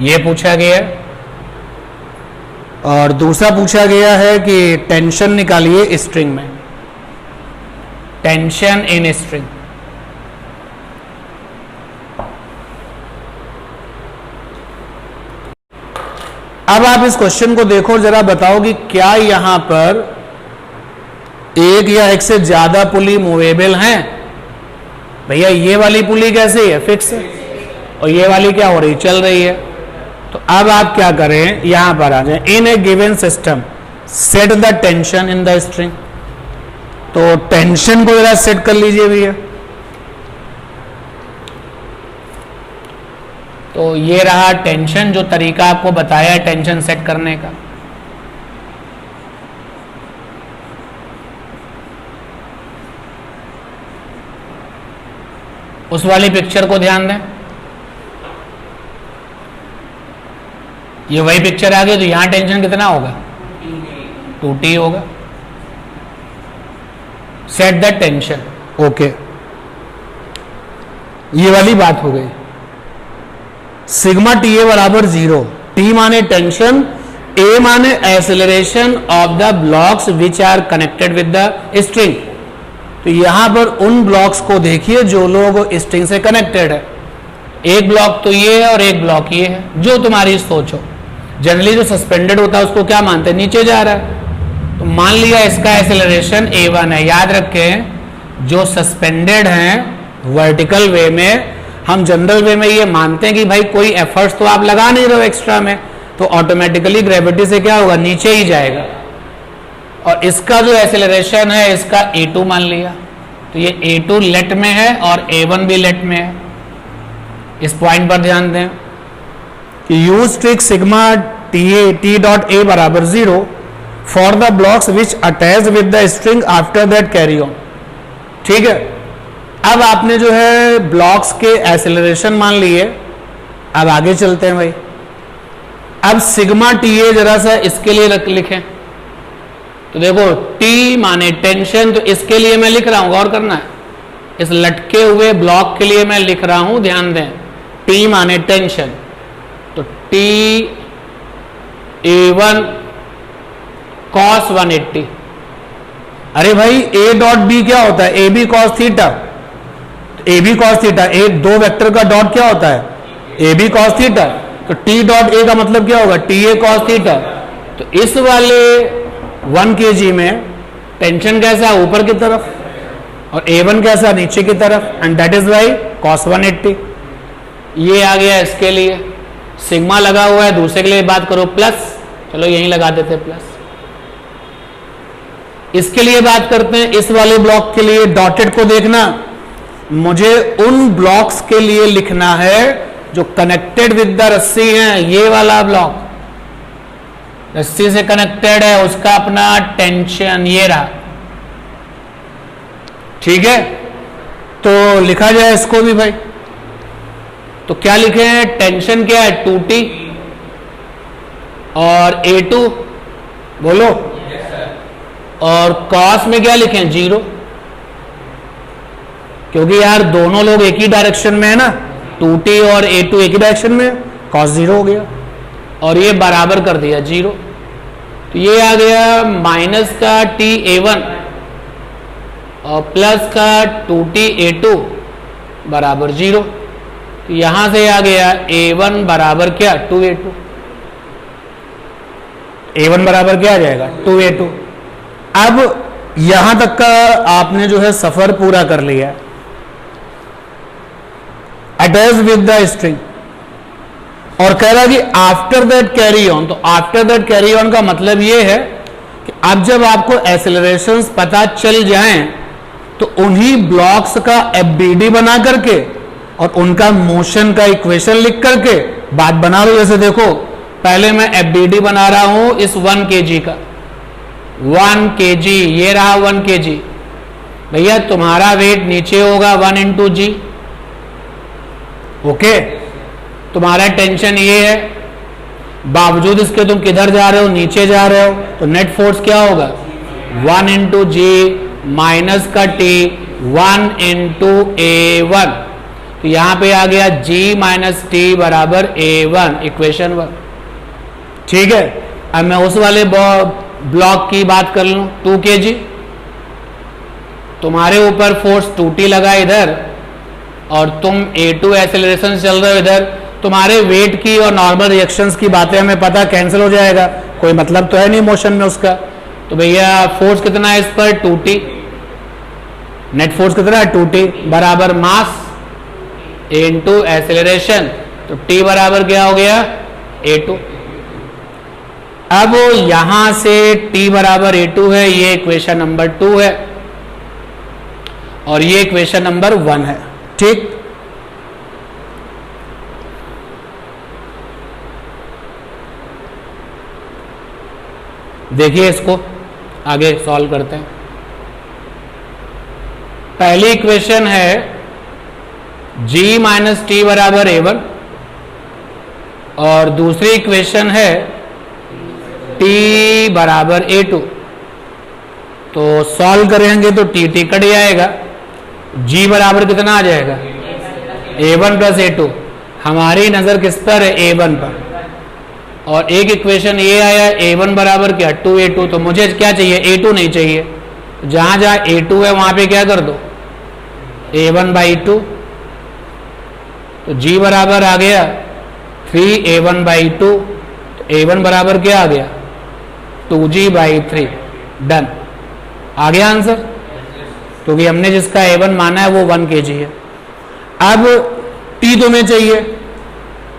ये पूछा गया। और दूसरा पूछा गया है कि टेंशन निकालिए स्ट्रिंग में, टेंशन इन स्ट्रिंग। अब आप इस क्वेश्चन को देखो, जरा बताओ कि क्या यहां पर एक या एक से ज्यादा पुली मूवेबल हैं? भैया ये वाली पुली कैसी है? फिक्स है। और ये वाली क्या हो रही? चल रही है। तो अब आप क्या करें, यहां पर आ जाए। In a given system set the tension in the string. तो टेंशन को जरा सेट कर लीजिए भैया। तो ये रहा टेंशन, जो तरीका आपको बताया है टेंशन सेट करने का। उस वाली पिक्चर को ध्यान दें, ये वही पिक्चर आ गई। तो यहां टेंशन कितना होगा? 2T होगा। सेट द टेंशन, ओके, ये वाली बात हो गई। सिग्मा TA बराबर 0। T माने टेंशन, A माने acceleration of the blocks which are connected with the string. तो यहां पर उन ब्लॉक्स को देखिए जो लोग स्ट्रिंग से कनेक्टेड है। एक ब्लॉक तो ये है और एक ब्लॉक ये है, जो तुम्हारी सोच हो। जनरली जो सस्पेंडेड होता है उसको क्या मानते हैं, नीचे जा रहा है। तो मान लिया इसका एक्सेलरेशन a1 है। याद रखें जो सस्पेंडेड हैं वर्टिकल वे में, हम जनरल वे में ये मानते हैं कि भाई कोई एफर्ट्स तो आप लगा नहीं रहे हो एक्स्ट्रा में, तो ऑटोमेटिकली ग्रेविटी से क्या होगा, नीचे ही जाएगा। और इसका जो एक्सेलरेशन है इसका a2 मान लिया, तो ये a2 लेट में है और a1 भी लेट में है। इस पॉइंट पर ध्यान दें कि use trick sigma T dot ए बराबर 0 for the blocks which attach with the string after that carry on. ठीक है, अब आपने जो है ब्लॉक्स के एक्सेलरेशन मान लिए। अब आगे चलते हैं भाई। अब सिग्मा टी ए जरा सा इसके लिए लिखें। तो देखो टी माने टेंशन, तो इसके लिए मैं लिख रहा हूं, गौर करना है, इस लटके हुए ब्लॉक के लिए मैं लिख रहा हूं, ध्यान दें। टी माने टेंशन, तो टी A1 cos 180। अरे भाई A डॉट बी क्या होता है, A B cos theta. A B cos theta, ए दो वेक्टर का डॉट क्या होता है, ए बी कॉस थीटा। तो टी डॉट ए का मतलब क्या होगा, टी ए कॉस थीटा। तो इस वाले 1 kg में टेंशन कैसा है, ऊपर की तरफ, और A1 कैसा, नीचे की तरफ, and that is why cos 180। ये आ गया इसके लिए। सिग्मा लगा हुआ है, दूसरे के लिए बात करो प्लस, चलो यहीं लगा देते प्लस। इसके लिए बात करते हैं, इस वाले ब्लॉक के लिए डॉटेड को देखना, मुझे उन ब्लॉक्स के लिए लिखना है जो कनेक्टेड विद द रस्सी है। ये वाला ब्लॉक रस्सी से कनेक्टेड है, उसका अपना टेंशन ये रहा। ठीक है, तो लिखा जाए इसको भी भाई। तो क्या लिखे हैं, टेंशन क्या है 2T और A2 बोलो, और कॉस में क्या लिखे हैं 0, क्योंकि यार दोनों लोग एक ही डायरेक्शन में है ना, 2T और A2 एक ही डायरेक्शन में, कॉस 0 हो गया, और ये बराबर कर दिया 0। तो ये आ गया माइनस का T A1 और प्लस का 2T A2 बराबर 0। तो यहां से आ गया A1 बराबर क्या, 2A2। A1 बराबर क्या आ जाएगा, 2A2। अब यहां तक का आपने जो है सफर पूरा कर लिया। अटैच विद द स्ट्रिंग, और कह रहा कि आफ्टर दैट कैरी ऑन। तो आफ्टर दैट कैरी ऑन का मतलब ये है कि अब जब आपको एक्सेलरेशंस पता चल जाएं तो उन्हीं ब्लॉक्स का एफबीडी बना करके और उनका मोशन का इक्वेशन लिख करके बात बना लो। जैसे देखो पहले मैं एफबीडी बना रहा हूं इस 1 kg का, 1 kg, ये रहा 1 kg। भैया तुम्हारा वेट नीचे होगा 1 into g, ओके। तुम्हारा टेंशन ये है, बावजूद इसके तुम किधर जा रहे हो, नीचे जा रहे हो, तो नेट फोर्स क्या होगा 1 into g माइनस का t 1 into A1। तो यहां पे आ गया g माइनस टी बराबर A1, इक्वेशन 1। ठीक है, अब मैं उस वाले ब्लॉक की बात कर लूं, 2 kg, तुम्हारे ऊपर फोर्स 2T लगा इधर और तुम A2 एक्सेलरेशन चल रहे हो इधर। तुम्हारे वेट की और नॉर्मल रिएक्शंस की बातें हमें पता, कैंसिल हो जाएगा, कोई मतलब तो है नहीं मोशन में उसका। तो भैया फोर्स कितना है इस पर 2T, नेट फोर्स कितना है 2T बराबर मास इनटू एक्सेलरेशन। तो T बराबर क्या हो गया A2। अब यहां से T बराबर A2 है, ये इक्वेशन नंबर 2 है और ये इक्वेशन नंबर 1 है। ठीक, देखिए इसको आगे सॉल्व करते हैं। पहली इक्वेशन है g माइनस टी बराबर A1 और दूसरी इक्वेशन है t बराबर A2। तो सॉल्व करेंगे तो t कट जाएगा, g बराबर कितना आ जाएगा A1 प्लस A2। हमारी नजर किस पर है, A1 पर। और एक इक्वेशन ये आया A1 बराबर क्या 2A2। तो मुझे क्या चाहिए, A2 नहीं चाहिए, जहां जहां A2 है वहां पे क्या कर दो A1 बाई 2। तो G बराबर आ गया 3A1 बाई 2। तो A1 बराबर क्या आ गया 2G/3। डन, आ गया आंसर, क्योंकि हमने जिसका A1 माना है वो 1 kg है। अब T तुम्हें चाहिए,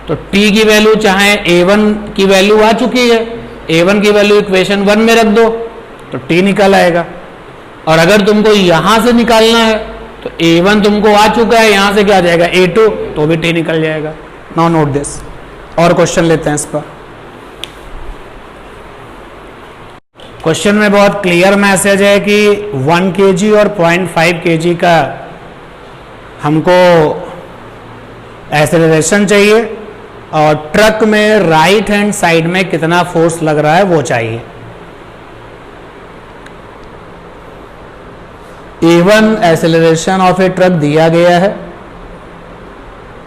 तो T की वैल्यू चाहे A1 की वैल्यू आ चुकी है, A1 की वैल्यू इक्वेशन 1 में रख दो तो T निकल आएगा। और अगर तुमको यहां से निकालना है तो A1 तुमको आ चुका है, यहां से क्या आ जाएगा A2, तो भी T निकल जाएगा। Now note this. और क्वेश्चन लेते हैं इस पर। क्वेश्चन में बहुत क्लियर मैसेज है कि 1 kg और 0.5 kg का हमको एक्सेलरेशन चाहिए और ट्रक में राइट हैंड साइड में कितना फोर्स लग रहा है वो चाहिए। A1 acceleration of A truck दिया गया है,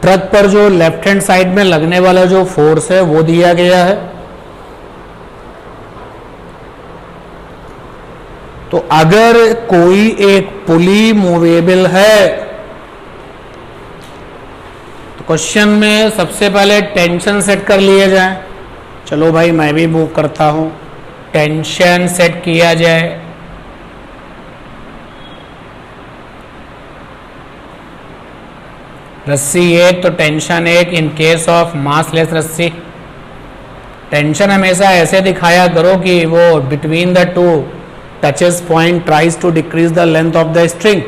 ट्रक पर जो लेफ्ट हैंड साइड में लगने वाला जो फोर्स है वो दिया गया है। तो अगर कोई एक पुली मूवेबल है तो क्वेश्चन में सबसे पहले टेंशन सेट कर लिए जाए। चलो भाई मैं भी मूव करता हूं, टेंशन सेट किया जाए। रस्सी एक तो टेंशन एक, इन केस ऑफ मासलेस रस्सी टेंशन हमेशा ऐसे दिखाया करो कि वो between the two touches point tries to decrease the length of the string.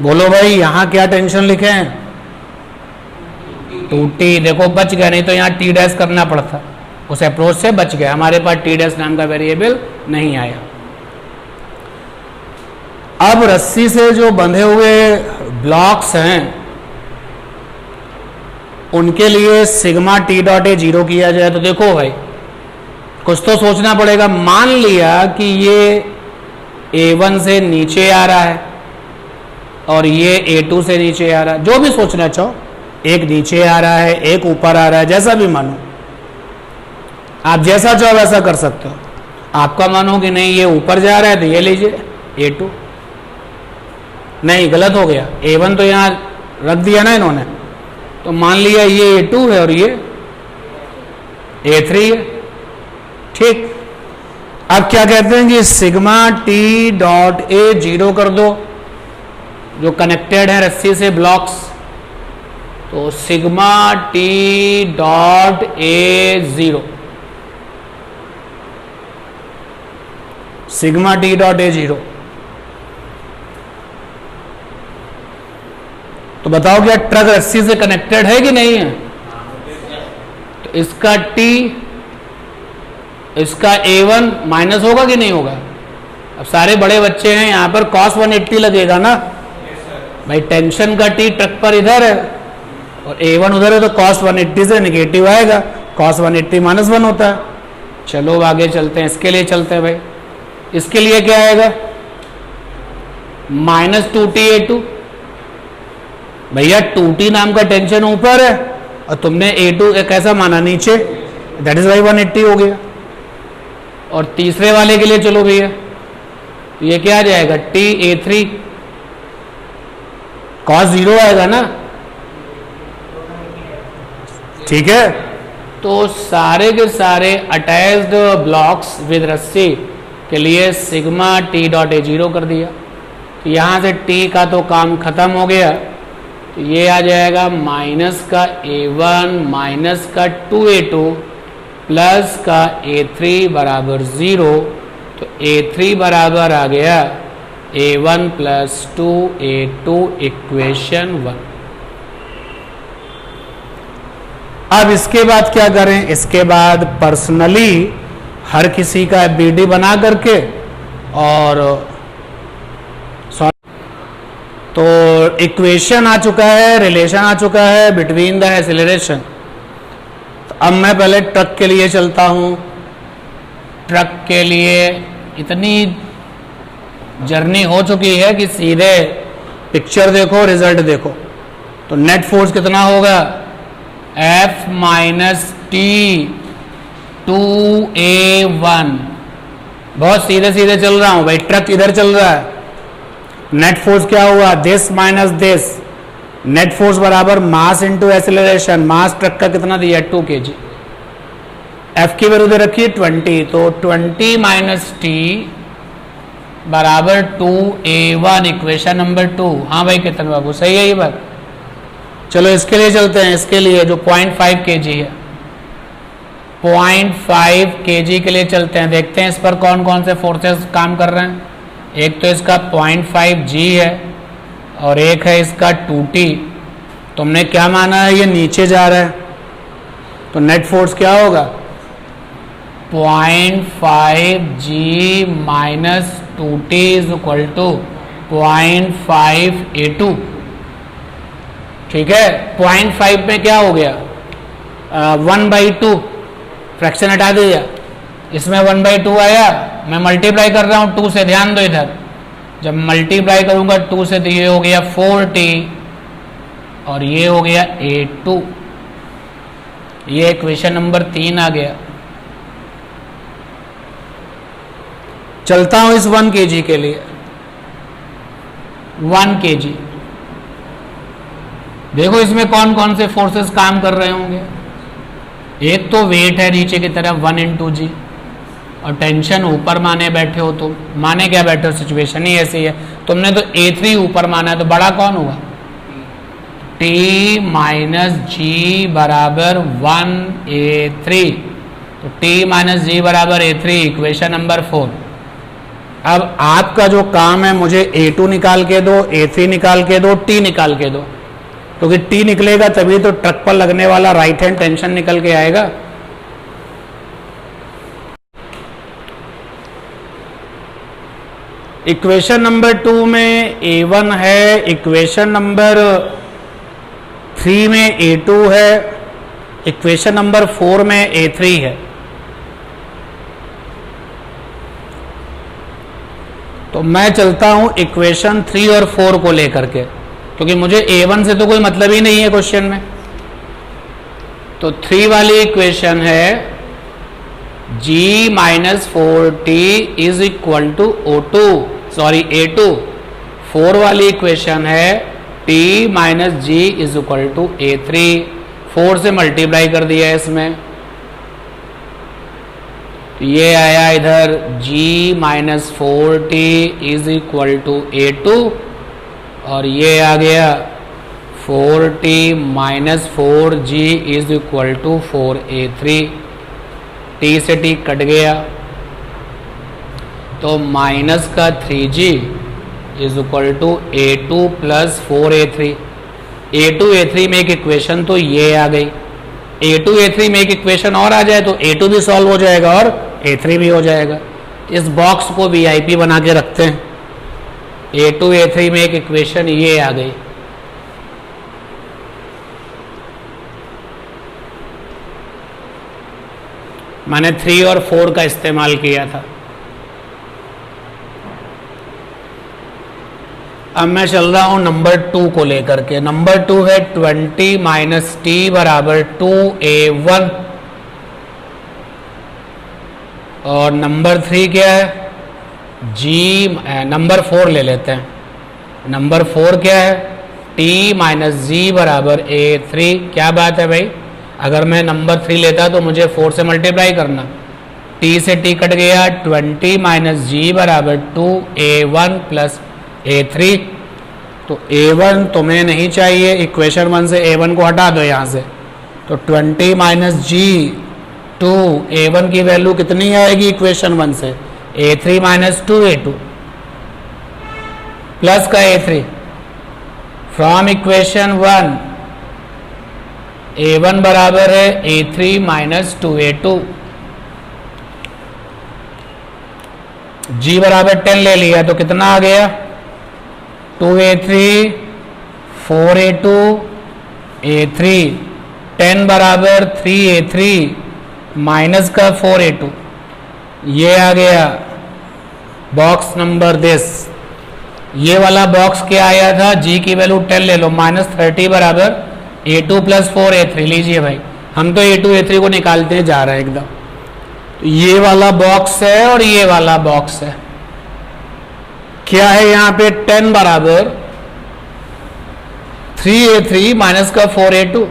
बोलो भाई यहां क्या टेंशन लिखे हैं 2T। देखो बच गया, नहीं तो यहाँ T डैश करना पड़ता, उस अप्रोच से बच गया, हमारे पास T डैश नाम का वेरिएबल नहीं आया। अब रस्सी से जो बंधे हुए ब्लॉक्स हैं उनके लिए सिग्मा T डॉट ए 0 किया जाए। तो देखो भाई कुछ तो सोचना पड़ेगा। मान लिया कि ये A1 से नीचे आ रहा है और ये A2 से नीचे आ रहा है, जो भी सोचना चाहो, एक नीचे आ रहा है एक ऊपर आ रहा है, जैसा भी मानो, आप जैसा चाहो वैसा कर सकते हो। आपका मानो कि नहीं ये ऊपर जा रहा है तो ये लीजिए A2, नहीं गलत हो गया, A1 तो यहां रख दिया ना इन्होंने, तो मान लिया ये A2 है और ये A3 है। ठीक, अब क्या कहते हैं कि सिग्मा T डॉट ए 0 कर दो, जो कनेक्टेड है रस्सी से ब्लॉक्स। तो sigma T dot A 0, sigma T dot A 0। तो बताओ क्या ट्रक रस्सी से कनेक्टेड है कि नहीं है? तो इसका T, इसका A1 माइनस होगा कि नहीं होगा? अब सारे बड़े बच्चे हैं, यहां पर cos 180 लगेगा ना भाई। टेंशन का T ट्रक पर इधर है और A1 उधर है, तो cos 180 से निगेटिव आएगा, cos 180 -1 होता है। चलो आगे चलते हैं, इसके लिए चलते हैं भाई। इसके लिए क्या आएगा -2T/A2। भैया 2T नाम का टेंशन ऊपर है और तुमने A2 कैसा माना नीचे, दैट इज वाई 180 हो गया। और तीसरे वाले के लिए चलो भैया, ये क्या आ जाएगा T/A3, cos 0 आएगा ना, ठीक है। तो सारे के सारे अटैच्ड ब्लॉक्स विद रस्सी के लिए सिग्मा T डॉट ए 0 कर दिया। तो यहां से T का तो काम खत्म हो गया, तो ये आ जाएगा माइनस का A1 माइनस का 2A2 प्लस का A3 बराबर 0। तो A3 बराबर आ गया A1 प्लस 2A2 इक्वेशन 1। अब इसके बाद क्या करें? इसके बाद पर्सनली हर किसी का BD बना करके और तो इक्वेशन आ चुका है, रिलेशन आ चुका है बिटवीन द एक्सेलरेशन। तो अब मैं पहले ट्रक के लिए चलता हूं। ट्रक के लिए इतनी जर्नी हो चुकी है कि सीधे पिक्चर देखो, रिजल्ट देखो। तो नेट फोर्स कितना होगा? F माइनस T 2A1 बहुत सीधे सीधे चल रहा हूं भाई, ट्रक इधर चल रहा है। नेट फोर्स क्या हुआ, this minus this, net force बराबर मास इंटू एक्सेलरेशन। मास ट्रक का कितना दिया, 2 kg। एफ की वैल्यू दे रखी है 20, तो 20 माइनस टी बराबर 2a1, इक्वेशन नंबर 2। हाँ भाई केतन बाबू सही है ये बात। चलो इसके लिए चलते हैं, इसके लिए जो 0.5 kg है, 0.5 kg के लिए चलते हैं। देखते हैं इस पर कौन कौन से फोर्सेस काम कर रहे हैं। एक तो इसका 0.5 g है और एक है इसका 2t। तुमने क्या माना है, ये नीचे जा रहा है, तो नेट फोर्स क्या होगा, 0.5 g minus 2t is equal to 0.5 a2। ठीक है, 0.5 में क्या हो गया, 1/2, फ्रैक्शन हटा दिया, इसमें 1/2 आया। मैं मल्टीप्लाई कर रहा हूं 2 से, ध्यान दो इधर, जब मल्टीप्लाई करूंगा 2 से तो ये हो गया 4t और ये हो गया a2। ये इक्वेशन नंबर 3 आ गया। चलता हूं इस 1 kg के लिए, 1 kg। देखो इसमें कौन कौन से फोर्सेस काम कर रहे होंगे। एक तो वेट है नीचे की तरफ 1 × g, और टेंशन ऊपर माने बैठे हो, तो माने क्या बैठे हो, सिचुएशन ही ऐसी है। तुमने तो a3 ऊपर माना है, तो बड़ा कौन हुआ, t माइनस जी बराबर 1a3, तो t माइनस जी बराबर a3, इक्वेशन नंबर 4। अब आपका जो काम है, मुझे a2 निकाल के दो, a3 निकाल के दो, t निकाल के दो, क्योंकि t निकलेगा तभी तो ट्रक पर लगने वाला राइट हैंड टेंशन निकल के आएगा। इक्वेशन नंबर 2 में a1 है, इक्वेशन नंबर 3 में a2 है, इक्वेशन नंबर 4 में a3 है। तो मैं चलता हूं इक्वेशन 3 और 4 को लेकर के, क्योंकि मुझे a1 से तो कोई मतलब ही नहीं है क्वेश्चन में। तो 3 वाली इक्वेशन है g minus 4t is equal to a2। 4 वाली इक्वेशन है t minus G is equal to a3। 4 से मल्टीप्लाई कर दिया है इसमें, तो ये आया इधर g minus 4t is equal to a2, और ये आ गया 4t minus 4g is equal to 4a3। t से t कट गया, तो माइनस का 3g is equal to a2 plus 4a3। a2 a3 में एक इक्वेशन तो ये आ गई, a2 a3 में एक इक्वेशन और आ जाए तो a2 भी सॉल्व हो जाएगा और a3 भी हो जाएगा। इस बॉक्स को VIP बना के रखते हैं। a2 a3 में एक इक्वेशन ये आ गई, मैंने 3 और 4 का इस्तेमाल किया था। अब मैं चल रहा हूं नंबर 2 को लेकर के। नंबर 2 है 20 माइनस टी बराबर 2a1, और नंबर 3 क्या है, नंबर 4 ले लेते हैं। नंबर 4 क्या है, t माइनस जी बराबर a3। क्या बात है भाई, अगर मैं नंबर 3 लेता तो मुझे 4 से मल्टीप्लाई करना, t से t कट गया, 20 माइनस जी बराबर 2a1 प्लस a3। तो a1 तुम्हें नहीं चाहिए, इक्वेशन 1 से a1 को हटा दो यहाँ से, तो 20 माइनस जी 2, a1 की वैल्यू कितनी आएगी इक्वेशन 1 से, a3 माइनस 2a2 प्लस का a3। फ्रॉम इक्वेशन 1 a1 बराबर है a3 माइनस 2a2, g बराबर 10 ले लिया तो कितना आ गया, 2a3 4a2 a3, 10 बराबर 3a3 माइनस का 4a2, ये आ गया बॉक्स नंबर दिस। ये वाला बॉक्स क्या आया था, g की वैल्यू 10 ले लो, माइनस 30 बराबर a2 प्लस 4a3। लीजिए भाई, हम तो a2 a3 को निकालते जा रहे हैं एकदम। तो ये वाला बॉक्स है और ये वाला बॉक्स है। क्या है यहां पे 10 बराबर 3a3 माइनस का 4a2,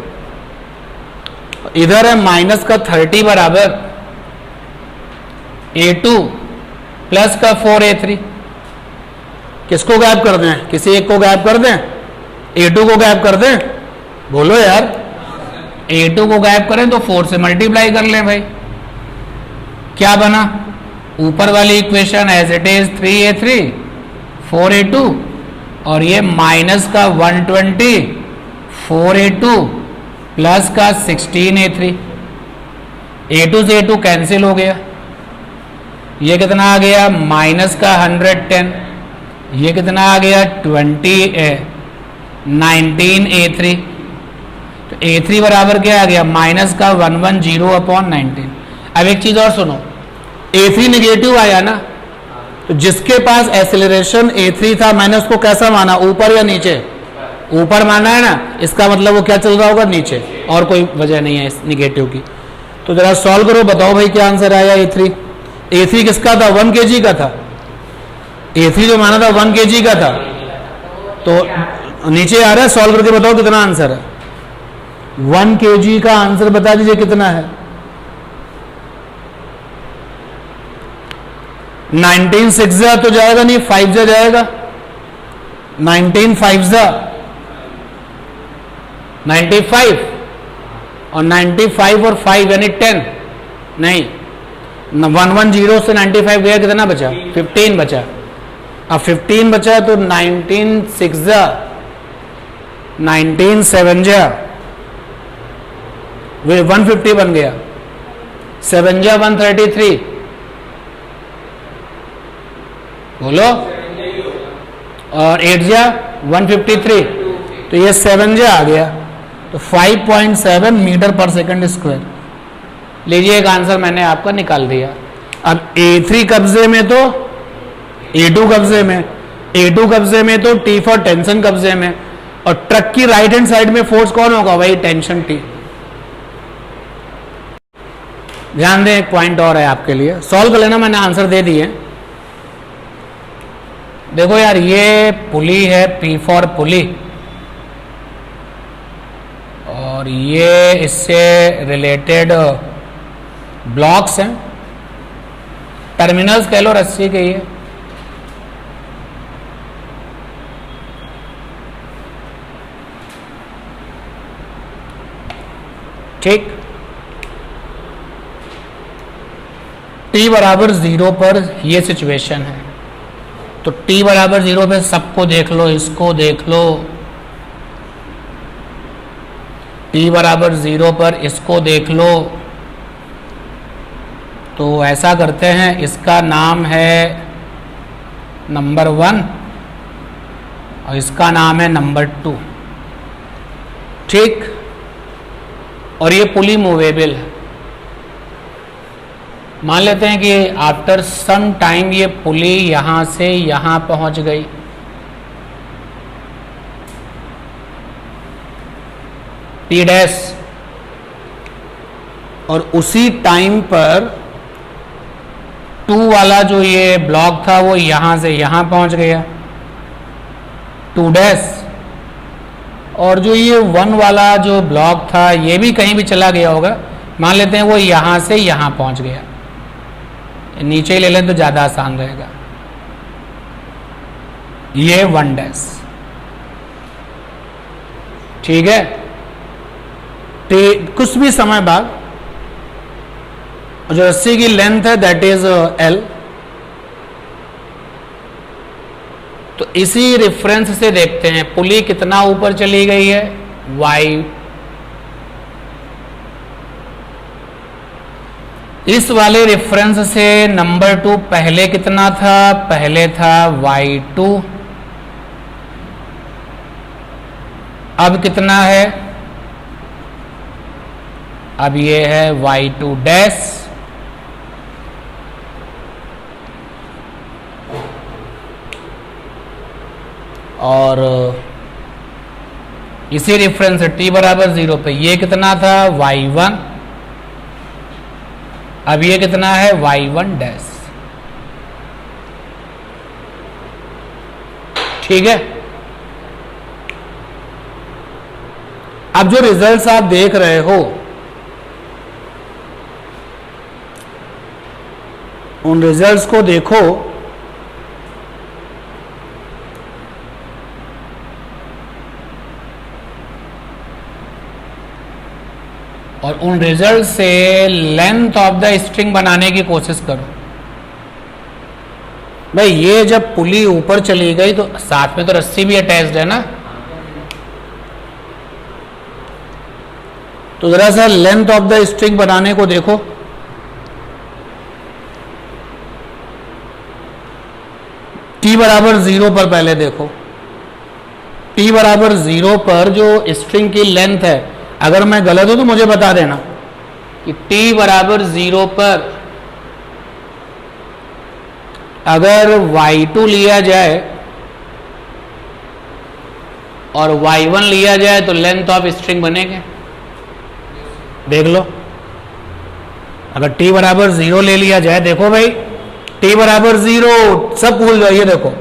इधर है माइनस का 30 बराबर a2 प्लस का 4a3। किसको गायब कर दें? किसी एक को गायब कर दें? a2 को गायब कर दें? बोलो यार। a2 को गायब करें तो 4 से मल्टीप्लाई कर लें भाई। क्या बना? ऊपर वाली equation as it is 3a3 4a2 और ये माइनस का 120 4a2 प्लस का 16a3। a2 से a2 कैंसिल हो गया। ये कितना आ गया? माइनस का 110। ये कितना आ गया? 19a3। तो a3 बराबर क्या आ गया? माइनस का 110/19। अब एक चीज और सुनो, a3 निगेटिव आया ना, तो जिसके पास एक्सेलरेशन a3 था मैंने उसको कैसा माना? ऊपर या नीचे? ऊपर माना है ना, इसका मतलब वो क्या चल रहा होगा? नीचे, और कोई वजह नहीं है इस निगेटिव की। तो जरा सॉल्व करो, बताओ भाई क्या आंसर आया। a3 किसका था? 1 kg का था। a3 जो माना था 1 kg का था, तो नीचे आ रहा है। सॉल्व करके बताओ कितना आंसर है। 1 kg का आंसर बता दीजिए कितना है। 19 6 तो जाएगा नहीं, 5 जाएगा। 19 5 95 और 95 और 5 यानी 10 नहीं, 110 से 95 गया, कितना बचा? 15 बचा। अब 15 बचा तो 19 6 19 7 वे 150 बन गया। 7 133 बोलो, और 8 153 तो ये 7 आ गया। तो 5.7 मीटर पर सेकंड स्क्वायर। लीजिए एक आंसर मैंने आपका निकाल दिया। अब a3 कब्जे में तो a2 कब्जे में, a2 कब्जे में तो T फॉर टेंशन कब्जे में, और ट्रक की राइट हैंड साइड में फोर्स कौन होगा? वही टेंशन T। ध्यान दें, एक पॉइंट और है आपके लिए, सॉल्व कर लेना, मैंने आंसर दे दिए। देखो यार, ये पुली है P फॉर पुली, और ये इससे रिलेटेड ब्लॉक्स हैं, टर्मिनल्स कह लो रस्सी के। ये ठीक। t बराबर 0 पर ये सिचुएशन है, तो t बराबर 0 पे सबको देख लो, इसको देख लो। t बराबर 0 पर इसको देख लो। तो ऐसा करते हैं, इसका नाम है नंबर 1 और इसका नाम है नंबर 2। ठीक। और ये पुली मूवेबल है। मान लेते हैं कि आफ्टर सम टाइम ये पुली यहां से यहां पहुंच गई। T डैश, और उसी टाइम पर 2 वाला जो ये ब्लॉक था वो यहां से यहां पहुंच गया, 2 डैश। और जो ये 1 वाला जो ब्लॉक था ये भी कहीं भी चला गया होगा, मान लेते हैं वो यहां से यहां पहुंच गया। नीचे ही ले लें तो ज्यादा आसान रहेगा। ये 1 डैश। ठीक है। कुछ भी समय बाद जो रस्सी की लेंथ है दैट इज L। तो इसी रेफरेंस से देखते हैं पुली कितना ऊपर चली गई है, Y। इस वाले रेफरेंस से नंबर 2 पहले कितना था? पहले था Y2। अब कितना है? अब ये है Y2 डैश। और इसी रेफरेंस से t बराबर 0 पे ये कितना था? Y1। अब ये कितना है y1 डैश, ठीक है। अब जो रिजल्ट्स आप देख रहे हो उन रिजल्ट्स को देखो, और उन रिजल्ट से लेंथ ऑफ द स्ट्रिंग बनाने की कोशिश करो। भाई ये जब पुली ऊपर चली गई तो साथ में तो रस्सी भी अटैच्ड है ना, तो जरा सा लेंथ ऑफ द स्ट्रिंग बनाने को देखो। t बराबर 0 पर पहले देखो, t बराबर 0 पर जो स्ट्रिंग की लेंथ है, अगर मैं गलत हूं तो मुझे बता देना कि t बराबर 0 पर अगर y2 लिया जाए और y1 लिया जाए तो लेंथ ऑफ स्ट्रिंग बनेंगे। देख लो, अगर t बराबर 0 ले लिया जाए, देखो भाई t बराबर 0, सब भूल जाओ, ये देखो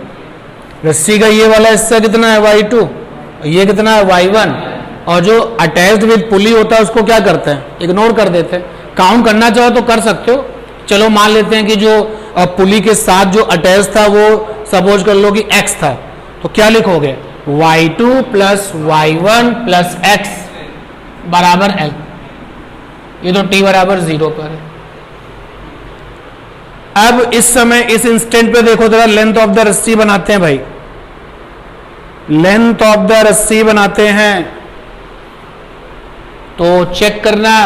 रस्सी का ये वाला हिस्सा कितना है y2, ये कितना है y1, और जो अटैच्ड विद पुली होता है उसको क्या करते हैं, इग्नोर कर देते हैं। काउंट करना चाहो तो कर सकते हो, चलो मान लेते हैं कि जो पुली के साथ जो अटैच था वो सपोज कर लो कि x था, तो क्या लिखोगे y2 plus y1 plus x बराबर l। ये तो t बराबर 0 पर है। अब इस समय इस इंस्टेंट पे देखो जरा, लेंथ ऑफ द रस्सी बनाते हैं भाई, लेंथ ऑफ द रस्सी बनाते हैं, तो चेक करना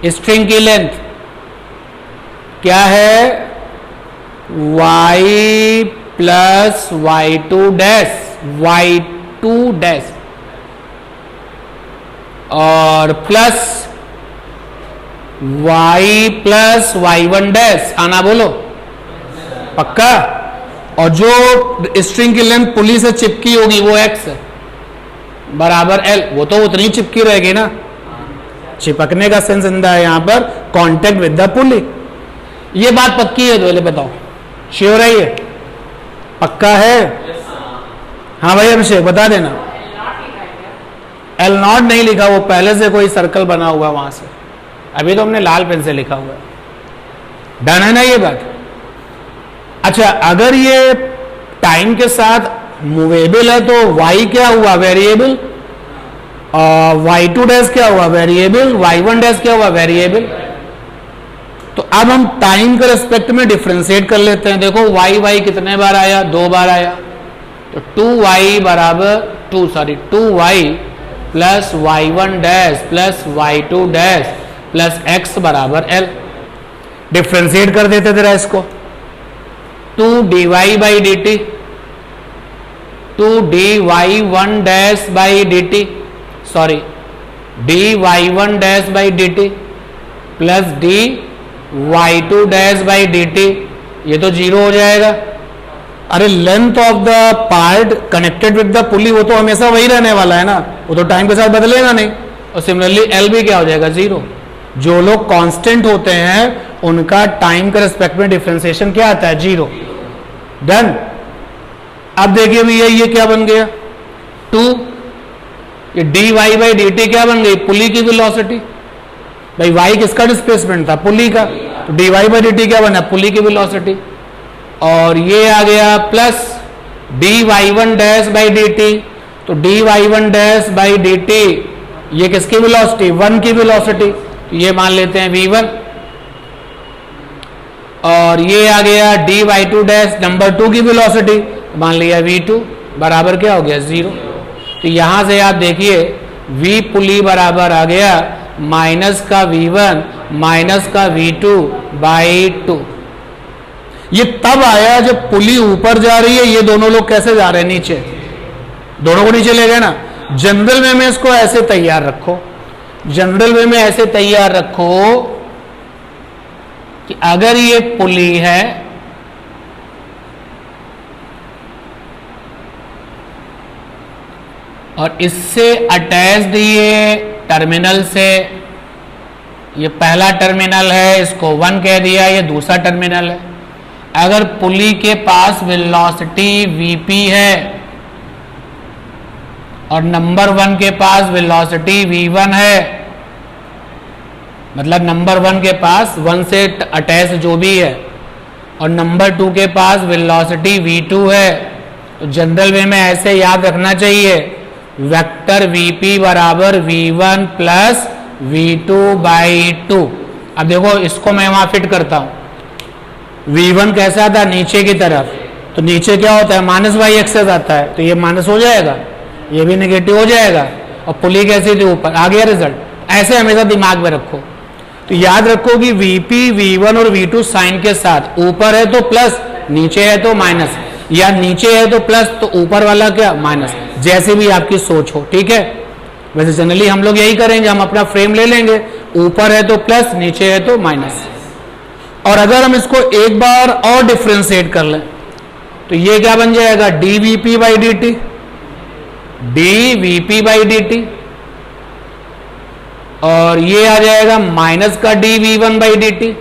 स्ट्रिंग की लेंथ क्या है, y plus y2 dash, y2 dash और plus y plus y1 dash, आना बोलो पक्का। और जो स्ट्रिंग की लेंथ पुली से चिपकी होगी वो x बराबर l, वो तो उतनी चिपकी रहेगी ना, चिपकने का सेंस इंदा है यहां पर, कांटेक्ट विद द पुली। ये बात पक्की है, तो बताओ श्योर है, ये पक्का है? हाँ भाई अभिषेक बता देना। एल नॉट नहीं लिखा, वो पहले से कोई सर्कल बना हुआ वहां से, अभी तो हमने लाल पेन से लिखा हुआ है। डन है ना ये बात? अच्छा, अगर ये टाइम के साथ मूवेबल है तो y क्या हुआ, वेरिएबल, y2 डैश क्या हुआ, वेरिएबल, y1 डैश क्या हुआ, वेरिएबल। तो अब हम टाइम के रेस्पेक्ट में डिफरेंशिएट कर लेते हैं। देखो y कितने बार आया, 2 बार आया, तो 2y बराबर 2y plus y1 dash plus y2 dash plus x बराबर l। डिफरेंशिएट कर देते थे इसको, 2 dy by D T, 2 dy1 dash by D T, sorry dy1 dash by D T plus dy2 dash by D T, ये तो 0 हो जाएगा। अरे length of the part connected with the पुली वो तो हमेशा वही रहने वाला है ना, वो तो टाइम के साथ बदलेगा नहीं। और सिमिलरली एल भी क्या हो जाएगा, 0। जो लोग कांस्टेंट होते हैं उनका टाइम के रेस्पेक्ट में डिफरेंशिएशन क्या आता है, 0। डन। अब देखिए भैया ये क्या बन गया, 2, ये dy बाई डी टी क्या बन गई, पुली की वेलोसिटी। भाई y किसका डिस्प्लेसमेंट था, पुली का, तो dy बाई डी टी क्या बना, पुली की वेलोसिटी। और ये आ गया plus dy1 dash by D T, तो dy1 dash by D T ये किसकी वेलोसिटी, 1 की वेलोसिटी, तो ये मान लेते हैं v1। और ये आ गया dy2 डैश नंबर 2 की वेलोसिटी, मान लिया v2 बराबर क्या हो गया, 0। तो यहां से आप देखिए v पुली बराबर आ गया माइनस का v1 माइनस का v2 बाई 2। ये तब आया जब पुली ऊपर जा रही है, ये दोनों लोग कैसे जा रहे हैं, नीचे, दोनों को नीचे ले गए ना। जनरल वे में इसको ऐसे तैयार रखो, जनरल वे में ऐसे तैयार रखो कि अगर ये पुली है और इससे अटैच्ड ये टर्मिनल से ये पहला टर्मिनल है, इसको 1 कह दिया, ये दूसरा टर्मिनल है। अगर पुली के पास वेलोसिटी vp है और नंबर 1 के पास वेलोसिटी v1 है, मतलब नंबर 1 के पास 1 से अटैच जो भी है और नंबर 2 के पास वेलोसिटी v2 है, तो जनरल वे में ऐसे याद रखना चाहिए वेक्टर vp बराबर v1 प्लस v2 बाई 2। अब देखो इसको मैं वहां फिट करता हूं। v1 कैसा था, नीचे की तरफ, तो नीचे क्या होता है, माइनस वाई एक्सेस आता है, तो ये माइनस हो जाएगा, ये भी नेगेटिव हो जाएगा, और पुली कैसी थी, ऊपर। आ गया रिजल्ट। ऐसे हमेशा दिमाग में रखो। तो याद रखो कि vp v1 और v2 साइन के साथ, ऊपर है तो प्लस, नीचे है तो माइनस, या नीचे है तो प्लस तो ऊपर वाला क्या माइनस, जैसे भी आपकी सोच हो, ठीक है। वैसे जनरली हम लोग यही करेंगे, हम अपना फ्रेम ले लेंगे, ऊपर है तो प्लस, नीचे है तो माइनस। और अगर हम इसको एक बार और डिफ्रेंशिएट कर लें तो ये क्या बन जाएगा, dvp by dt, dvp by dt, और ये आ जाएगा माइनस का dv1 बाई dt,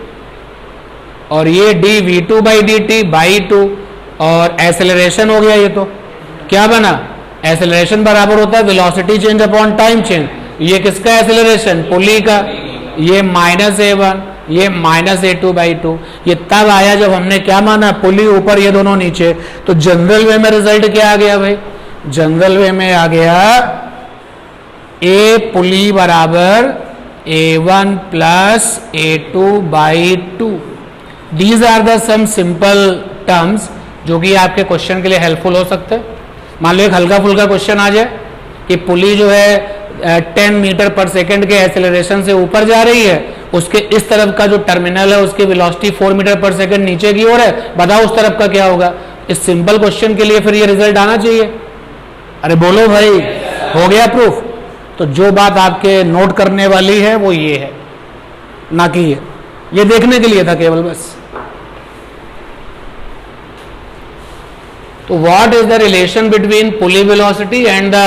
और ये dv2 बाई dt बाई 2, और एक्सेलरेशन हो गया। ये तो क्या बना, एक्सेलरेशन बराबर होता है velocity change upon time change. ये किसका एक्सेलरेशन, पुली का। ये माइनस a1, ये माइनस a2 बाई 2। ये तब आया जब हमने क्या माना, पुली ऊपर, ये दोनों नीचे। तो जनरल वे में रिजल्ट क्या आ गया भाई, जनरल वे में आ गया a पुली बराबर a1 plus a2 by 2। These are the some simple terms जो कि आपके क्वेश्चन के लिए हेल्पफुल हो सकते हैं। मान लो एक हल्का फुल्का क्वेश्चन आ जाए कि पुली जो है 10 मीटर पर सेकंड के एक्सेलरेशन से ऊपर जा रही है, उसके इस तरफ का जो टर्मिनल है उसकी वेलोसिटी 4 मीटर पर सेकंड नीचे की ओर है, बताओ उस तरफ का क्या होगा। इस सिंपल क्वेश्चन के लिए फिर ये रिजल्ट आना चाहिए। अरे बोलो भाई, हो गया प्रूफ। तो जो बात आपके नोट करने वाली है वो ये है, ना कि ये देखने के लिए था केवल बस। तो what is the relation between pulley velocity and the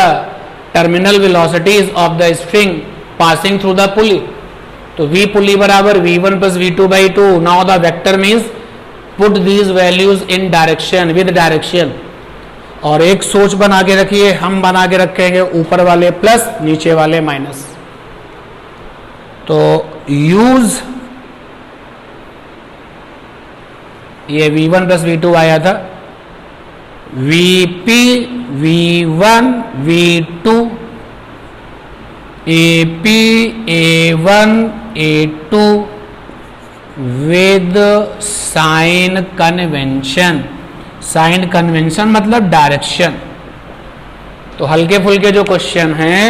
terminal velocities of the string passing through the पुली। तो v पुली बराबर v1 plus v2 by 2। Now the vector means put these values in direction, with direction. और एक सोच बना के रखिए, हम बना के रखेंगे ऊपर वाले प्लस, नीचे वाले माइनस। तो यूज ये v1 प्लस v2 आया था, vp v1 v2 ap a1 a2 with sign convention. Sign convention मतलब डायरेक्शन। तो हल्के फुल्के जो क्वेश्चन हैं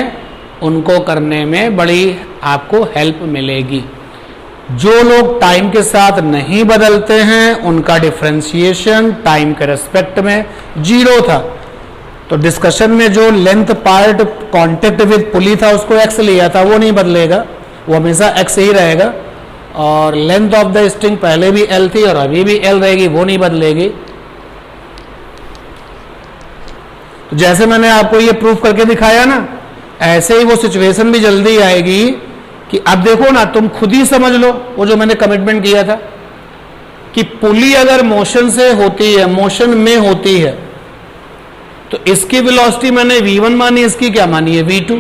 उनको करने में बड़ी आपको हेल्प मिलेगी। जो लोग टाइम के साथ नहीं बदलते हैं उनका डिफरेंशिएशन टाइम के रेस्पेक्ट में 0 था। तो डिस्कशन में जो लेंथ पार्ट कांटेक्ट विद पुली था उसको x लिया था, वो नहीं बदलेगा, वो हमेशा x ही रहेगा। और लेंथ ऑफ द स्ट्रिंग पहले भी L थी और अभी भी L रहेगी, वो नहीं बदलेगी। तो जैसे मैंने आपको ये प्रूफ करके दिखाया ना, ऐसे ही वो सिचुएशन भी जल्दी आएगी कि अब देखो ना, तुम खुद ही समझ लो वो जो मैंने कमिटमेंट किया था कि पुली अगर मोशन से होती है, मोशन में होती है, तो इसकी वेलोसिटी मैंने v1 मानी, इसकी क्या मानी है v2।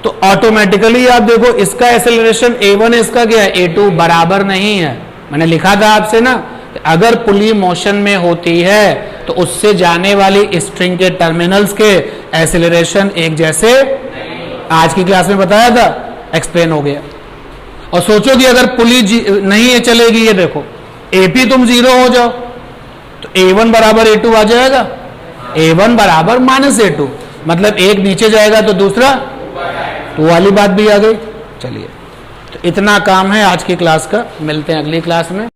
तो ऑटोमेटिकली आप देखो इसका एक्सेलरेशन a1 है, इसका क्या है a2, बराबर नहीं है। मैंने लिखा था आपसे ना, अगर पुली मोशन में होती है तो उससे जाने वाली स्ट्रिंग के टर्मिनल्स के एक्सेलरेशन एक जैसे, आज की क्लास में बताया था, एक्सप्लेन हो गया। और सोचो कि अगर पुली नहीं है चलेगी, ये देखो AP तुम 0 हो जाओ तो A1 बराबर A2 आ जाएगा, A1 बराबर माइनस A2, मतलब एक नीचे जाएगा तो दूसरा, तो वाली बात भी आ गई। चलिए, तो इतना काम है आज की क्लास का, मिलते हैं अगली क्लास में।